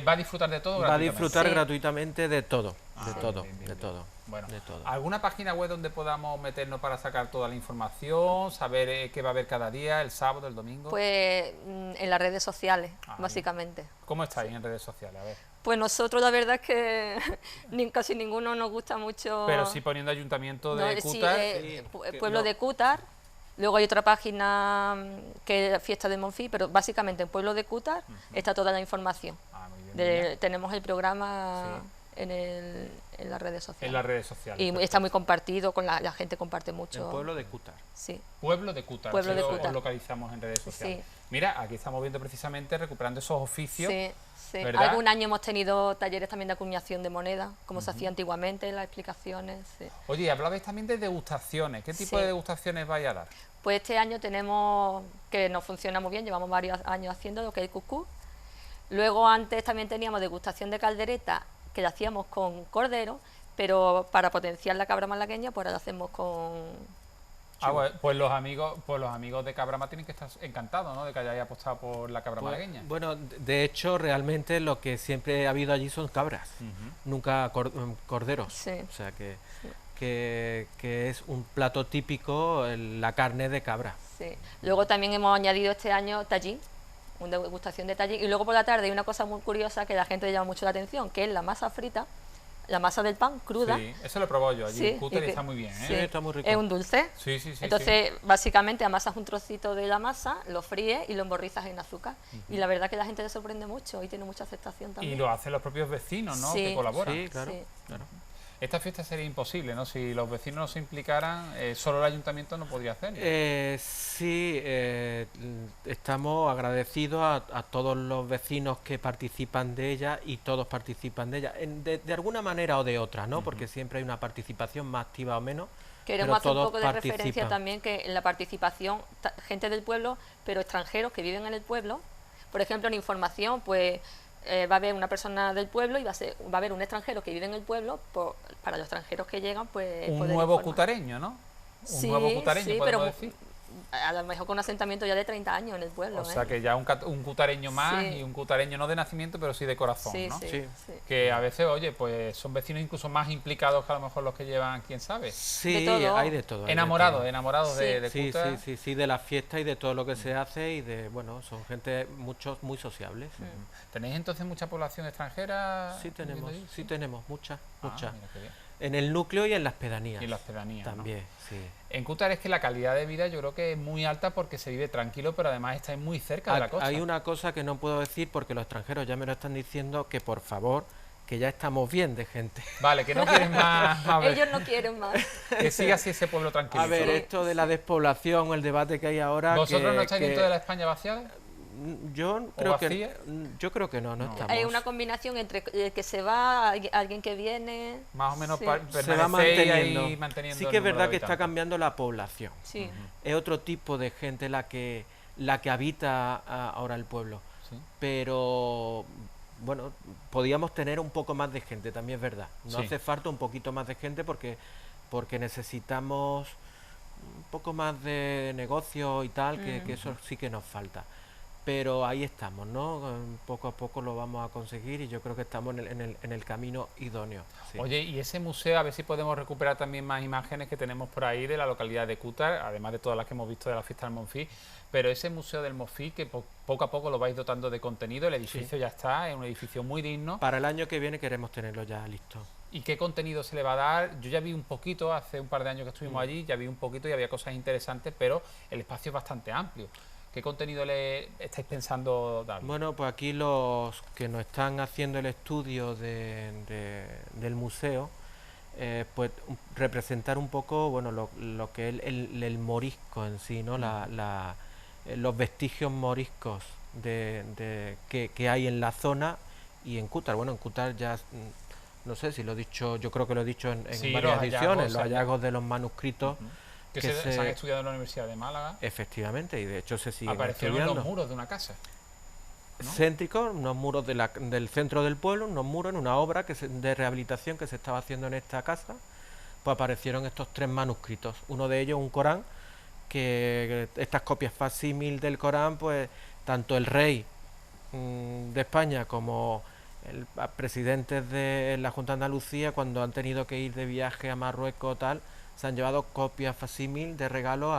va a disfrutar de todo. Va a disfrutar Sí. gratuitamente de todo, Ah, de todo, bien, bien, de bien. todo. Bueno, de todo. ¿alguna página web donde podamos meternos para sacar toda la información, saber qué va a haber cada día, el sábado, el domingo? Pues en las redes sociales, básicamente. ¿Cómo estáis en redes sociales? A ver. Pues nosotros la verdad es que casi ninguno nos gusta mucho. Pero sí poniendo ayuntamiento de No, sí, Cútar. Pueblo de Cútar. Luego hay otra página que es Fiesta de Monfí, pero básicamente en Pueblo de Cútar está toda la información. Tenemos el programa en las redes sociales. En las redes sociales. Y está muy compartido, con la gente comparte mucho. El Pueblo de Cútar. Sí. Pueblo de Cútar. Pueblo así de lo- Cútar. Os localizamos en redes sociales. Sí. Mira, aquí estamos viendo precisamente recuperando esos oficios. Sí, sí. ¿verdad? Algún año hemos tenido talleres también de acuñación de moneda, como se hacía antiguamente, las explicaciones. Sí. Oye, y hablabais también de degustaciones. ¿Qué tipo Sí. de degustaciones vais a dar? Pues este año tenemos, que nos funciona muy bien, llevamos varios años haciendo lo que es el cuscús. Luego antes también teníamos degustación de caldereta, que la hacíamos con cordero, pero para potenciar la cabra malagueña, pues ahora la hacemos con... Pues los amigos de Cabrama tienen que estar encantados, ¿no? De que hayáis apostado por la cabra malagueña. Bueno, de hecho, realmente lo que siempre ha habido allí son cabras, nunca corderos. Sí. O sea que es un plato típico la carne de cabra. Sí. Luego también hemos añadido este año tallín, una degustación de tallín. Y luego por la tarde hay una cosa muy curiosa que a la gente le llama mucho la atención, que es la masa frita, la masa del pan cruda. Sí, eso lo he probado yo allí Sí, en Cútar y que- está muy bien, ¿eh? sí, está muy rico. Es un dulce. Sí, sí, sí. Entonces, básicamente amasas un trocito de la masa, lo fríes y lo emborrizas en azúcar. Y la verdad que la gente le sorprende mucho y tiene mucha aceptación Y también. lo hacen los propios vecinos, ¿no? Sí, Que colaboran. sí, claro, Sí. claro. Esta fiesta sería imposible, ¿no? Si los vecinos no se implicaran, solo el ayuntamiento no podría hacerlo. Sí, estamos agradecidos a todos los vecinos que participan de ella y todos participan de ella, de alguna manera o de otra, ¿no? Porque siempre hay una participación más activa o menos. Queremos hacer un todos poco de referencia participan. también que en la participación, gente del pueblo, pero extranjeros que viven en el pueblo. Por ejemplo, en información, pues va a haber una persona del pueblo y va a haber un extranjero que vive en el pueblo. Para los extranjeros que llegan, pues Un poder nuevo informar. cutareño, ¿no? Un Sí, nuevo cutareño, sí, podemos pero decir. a lo mejor con un asentamiento ya de 30 años en el pueblo. O sea que ya un cutareño más Sí. y un cutareño no de nacimiento, pero sí de corazón, Sí, ¿no? sí, Sí. sí. Que a veces, oye, pues son vecinos incluso más implicados que a lo mejor los que llevan, quién sabe. Sí, hay de todo. hay de Enamorados todo. de sí, Cútar. sí, de las fiestas y de todo lo que se hace y de, bueno, son gente muchos muy sociables. ¿Tenéis entonces mucha población extranjera? Sí tenemos, viviendo allí? sí tenemos, mucha. Mira qué bien. En el núcleo y en las pedanías. Y en las pedanías, ¿no? También, sí. En Cútar es que la calidad de vida yo creo que es muy alta porque se vive tranquilo, pero además estáis muy cerca de la costa. Hay una cosa que no puedo decir porque los extranjeros ya me lo están diciendo, que por favor, que ya estamos bien de gente. Vale, que no quieren más. A ver. Ellos no quieren más. Que siga así ese pueblo tranquilo. A ver, esto de la despoblación, el debate que hay ahora... ¿Vosotros no estáis dentro de la España vaciada? Yo creo que no estamos. Hay una combinación entre el que se va, alguien que viene. Más o menos Sí. Se va manteniendo. ahí manteniendo Sí el que es número verdad de que está habitantes. cambiando la población. Sí. Es otro tipo de gente la que habita ahora el pueblo. Sí. Pero bueno, podíamos tener un poco más de gente, también es verdad. Nos Sí. hace falta un poquito más de gente porque necesitamos un poco más de negocio y tal, que eso sí que nos falta. Pero ahí estamos, ¿no? Poco a poco lo vamos a conseguir y yo creo que estamos en el camino idóneo. Sí. Oye, y ese museo, a ver si podemos recuperar también más imágenes que tenemos por ahí de la localidad de Cútar, además de todas las que hemos visto de la fiesta del Monfí, pero ese museo del Monfí que poco a poco lo vais dotando de contenido, el edificio ya está, es un edificio muy digno. Para el año que viene queremos tenerlo ya listo. ¿Y qué contenido se le va a dar? Yo ya vi un poquito, hace un par de años que estuvimos allí, ya vi un poquito y había cosas interesantes, pero el espacio es bastante amplio. ¿Qué contenido le estáis pensando dar? Bueno, pues aquí los que nos están haciendo el estudio del museo, pues representar un poco, bueno, lo que es el morisco en sí, ¿no? Los vestigios moriscos que hay en la zona y en Cútar. Bueno, en Cútar ya, no sé si lo he dicho, yo creo que lo he dicho en Sí, varias los ediciones, los hallazgos, hallazgos de los manuscritos. Que se han estudiado en la Universidad de Málaga. Efectivamente, y de hecho se siguen Aparecieron en estudiando. los muros de una casa. ¿no? Céntricos, unos muros del centro del pueblo, unos muros en una obra de rehabilitación que se estaba haciendo en esta casa, pues aparecieron estos 3 manuscritos. Uno de ellos, un Corán, que estas copias facsímil del Corán, pues tanto el rey de España como el presidentes de la Junta de Andalucía, cuando han tenido que ir de viaje a Marruecos o tal, se han llevado copias facsímil de regalo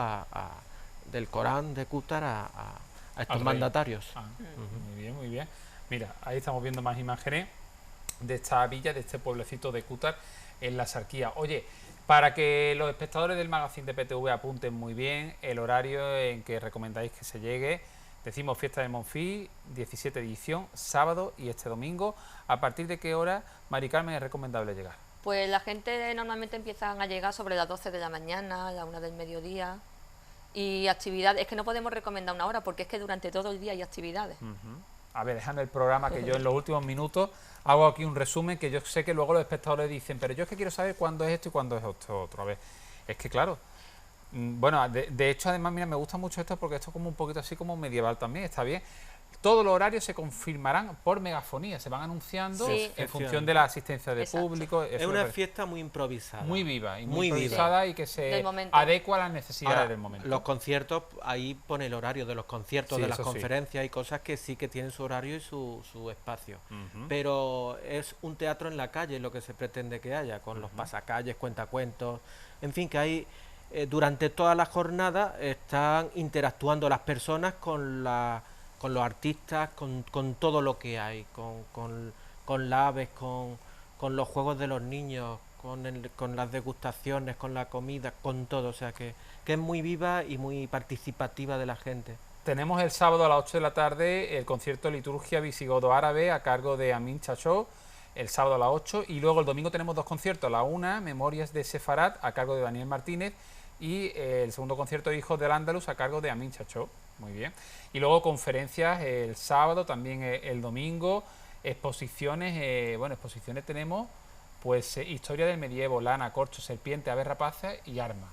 del Corán de Cútar a estos mandatarios. Muy bien, muy bien. Mira, ahí estamos viendo más imágenes de esta villa, de este pueblecito de Cútar en la Axarquía. Oye, para que los espectadores del magazine de PTV apunten muy bien el horario en que recomendáis que se llegue, decimos Fiesta del Monfí, 17 edición, sábado y este domingo. ¿A partir de qué hora, Mari Carmen, es recomendable llegar? Pues la gente normalmente empiezan a llegar sobre las 12 de la mañana, a la 1 del mediodía. Y actividades, es que no podemos recomendar una hora porque es que durante todo el día hay actividades. A ver, dejando el programa, que yo en los últimos minutos hago aquí un resumen, que yo sé que luego los espectadores dicen, pero yo es que quiero saber cuándo es esto y cuándo es esto otro. A ver, es que claro, bueno, de hecho además, mira, me gusta mucho esto porque esto es como un poquito así como medieval también, está bien. Todos los horarios se confirmarán por megafonía, se van anunciando en función de la asistencia de público. Es una fiesta muy improvisada. Muy viva y muy improvisada y que se adecua a las necesidades del momento. Los conciertos, ahí pone el horario de los conciertos, de las conferencias y cosas que sí que tienen su horario y su espacio. Pero es un teatro en la calle lo que se pretende que haya, con los pasacalles, cuentacuentos, en fin, que hay... durante toda la jornada están interactuando las personas con los artistas, con todo lo que hay, con las aves, con los juegos de los niños, con las degustaciones, con la comida, con todo, o sea que es muy viva y muy participativa de la gente. Tenemos el sábado a las 8 de la tarde el concierto Liturgia Visigodo Árabe a cargo de Amin Chachó, el sábado a las 8, y luego el domingo tenemos 2 conciertos, la una, Memorias de Sefarat a cargo de Daniel Martínez, y el segundo concierto, Hijos del Andaluz, a cargo de Amin Chachó. Muy bien. Y luego conferencias el sábado, también el domingo, exposiciones, bueno, exposiciones tenemos, pues historia del medievo, lana, corcho, serpiente, aves rapaces y armas.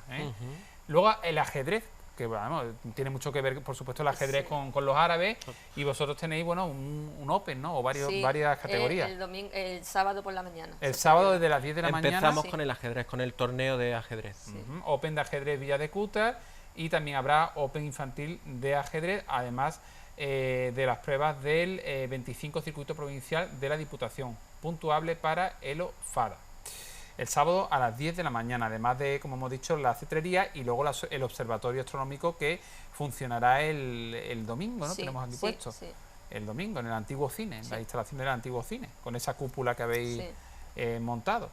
Luego el ajedrez, que bueno, tiene mucho que ver, por supuesto, el ajedrez con los árabes, y vosotros tenéis, bueno, un Open, ¿no? O varias categorías. El sábado por la mañana. El sábado desde las 10 de la mañana. Empezamos con el ajedrez, con el torneo de ajedrez. Open de ajedrez Villa de Cútar, y también habrá Open infantil de ajedrez, además de las pruebas del 25 Circuito Provincial de la Diputación, puntuable para Elo Fada. El sábado a las 10 de la mañana, además de, como hemos dicho, la cetrería y luego el observatorio astronómico que funcionará el domingo, ¿no? Tenemos aquí puesto. El domingo, en el antiguo cine, en la instalación del antiguo cine, con esa cúpula que habéis montado.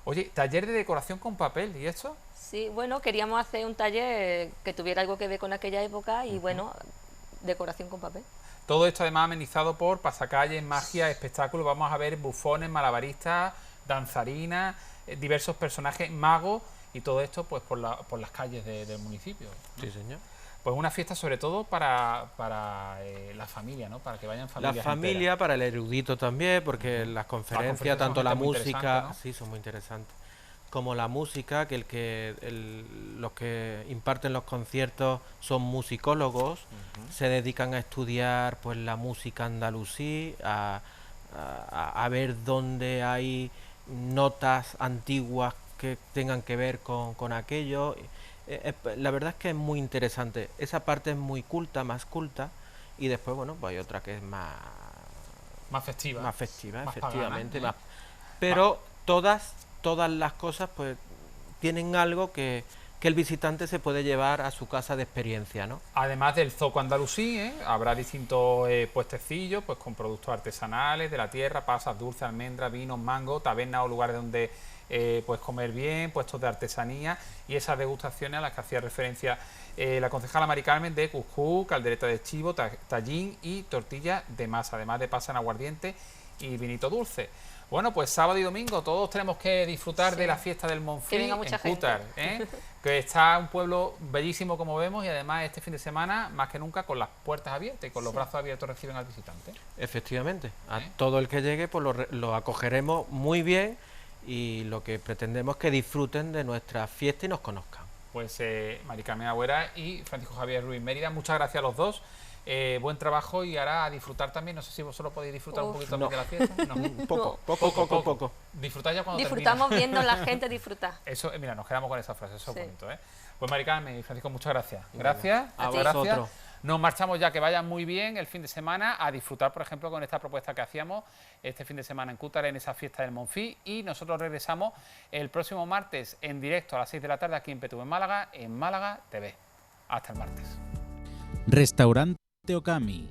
Oye, taller de decoración con papel, ¿y esto? Sí, bueno, queríamos hacer un taller que tuviera algo que ver con aquella época y, bueno, decoración con papel. Todo esto además amenizado por pasacalles, magia, espectáculos. Vamos a ver bufones, malabaristas, danzarinas, diversos personajes, magos, y todo esto pues por las calles del municipio, ¿no? Sí, señor. Pues una fiesta sobre todo para la familia, ¿no? Para que vayan familias La familia, enteras. para el erudito también, porque las conferencias, tanto la música, ¿no? Sí, son muy interesantes, como la música, que los que imparten los conciertos son musicólogos, se dedican a estudiar pues la música andalusí, a ver dónde hay notas antiguas que tengan que ver con aquello. La verdad es que es muy interesante. Esa parte es muy culta, más culta, y después, bueno, pues hay otra que es más festiva. Más festiva, más efectivamente. pagana, pero todas las cosas pues tienen algo que el visitante se puede llevar a su casa de experiencia, ¿no? Además del zoco andalusí, habrá distintos puestecillos pues con productos artesanales de la tierra, pasas, dulces, almendras, vinos, mango, tabernas o lugares donde pues comer bien, puestos de artesanía, y esas degustaciones a las que hacía referencia la concejala Mari Carmen, de cuscús, caldereta de chivo, tallín y tortilla de masa, además de pasas en aguardiente y vinito dulce. Bueno, pues sábado y domingo todos tenemos que disfrutar de la fiesta del Monfí en Cútar, que está un pueblo bellísimo como vemos, y además este fin de semana más que nunca con las puertas abiertas y con los brazos abiertos reciben al visitante. Efectivamente, a todo el que llegue pues lo acogeremos muy bien, y lo que pretendemos es que disfruten de nuestra fiesta y nos conozcan. Pues Mari Carmen Agüera y Francisco Javier Ruiz Mérida, muchas gracias a los dos. Buen trabajo y ahora a disfrutar también. No sé si vosotros podéis disfrutar un poquito también de la fiesta. No. Poco. Disfrutáis ya cuando Disfrutamos termina. viendo a la gente disfrutar. Eso, mira, nos quedamos con esa frase, eso Sí. es bonito, ¿eh? Pues Mari Carmen y Francisco, muchas gracias. Gracias. A gracias. vosotros. Nos marchamos ya, que vayan muy bien el fin de semana a disfrutar, por ejemplo, con esta propuesta que hacíamos este fin de semana en Cútar, en esa fiesta del Monfí, y nosotros regresamos el próximo martes en directo a las 6 de la tarde aquí en PTV Málaga, en Málaga TV. Hasta el martes. Restaurante Okami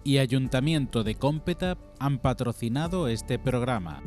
y Ayuntamiento de Cómpeta han patrocinado este programa.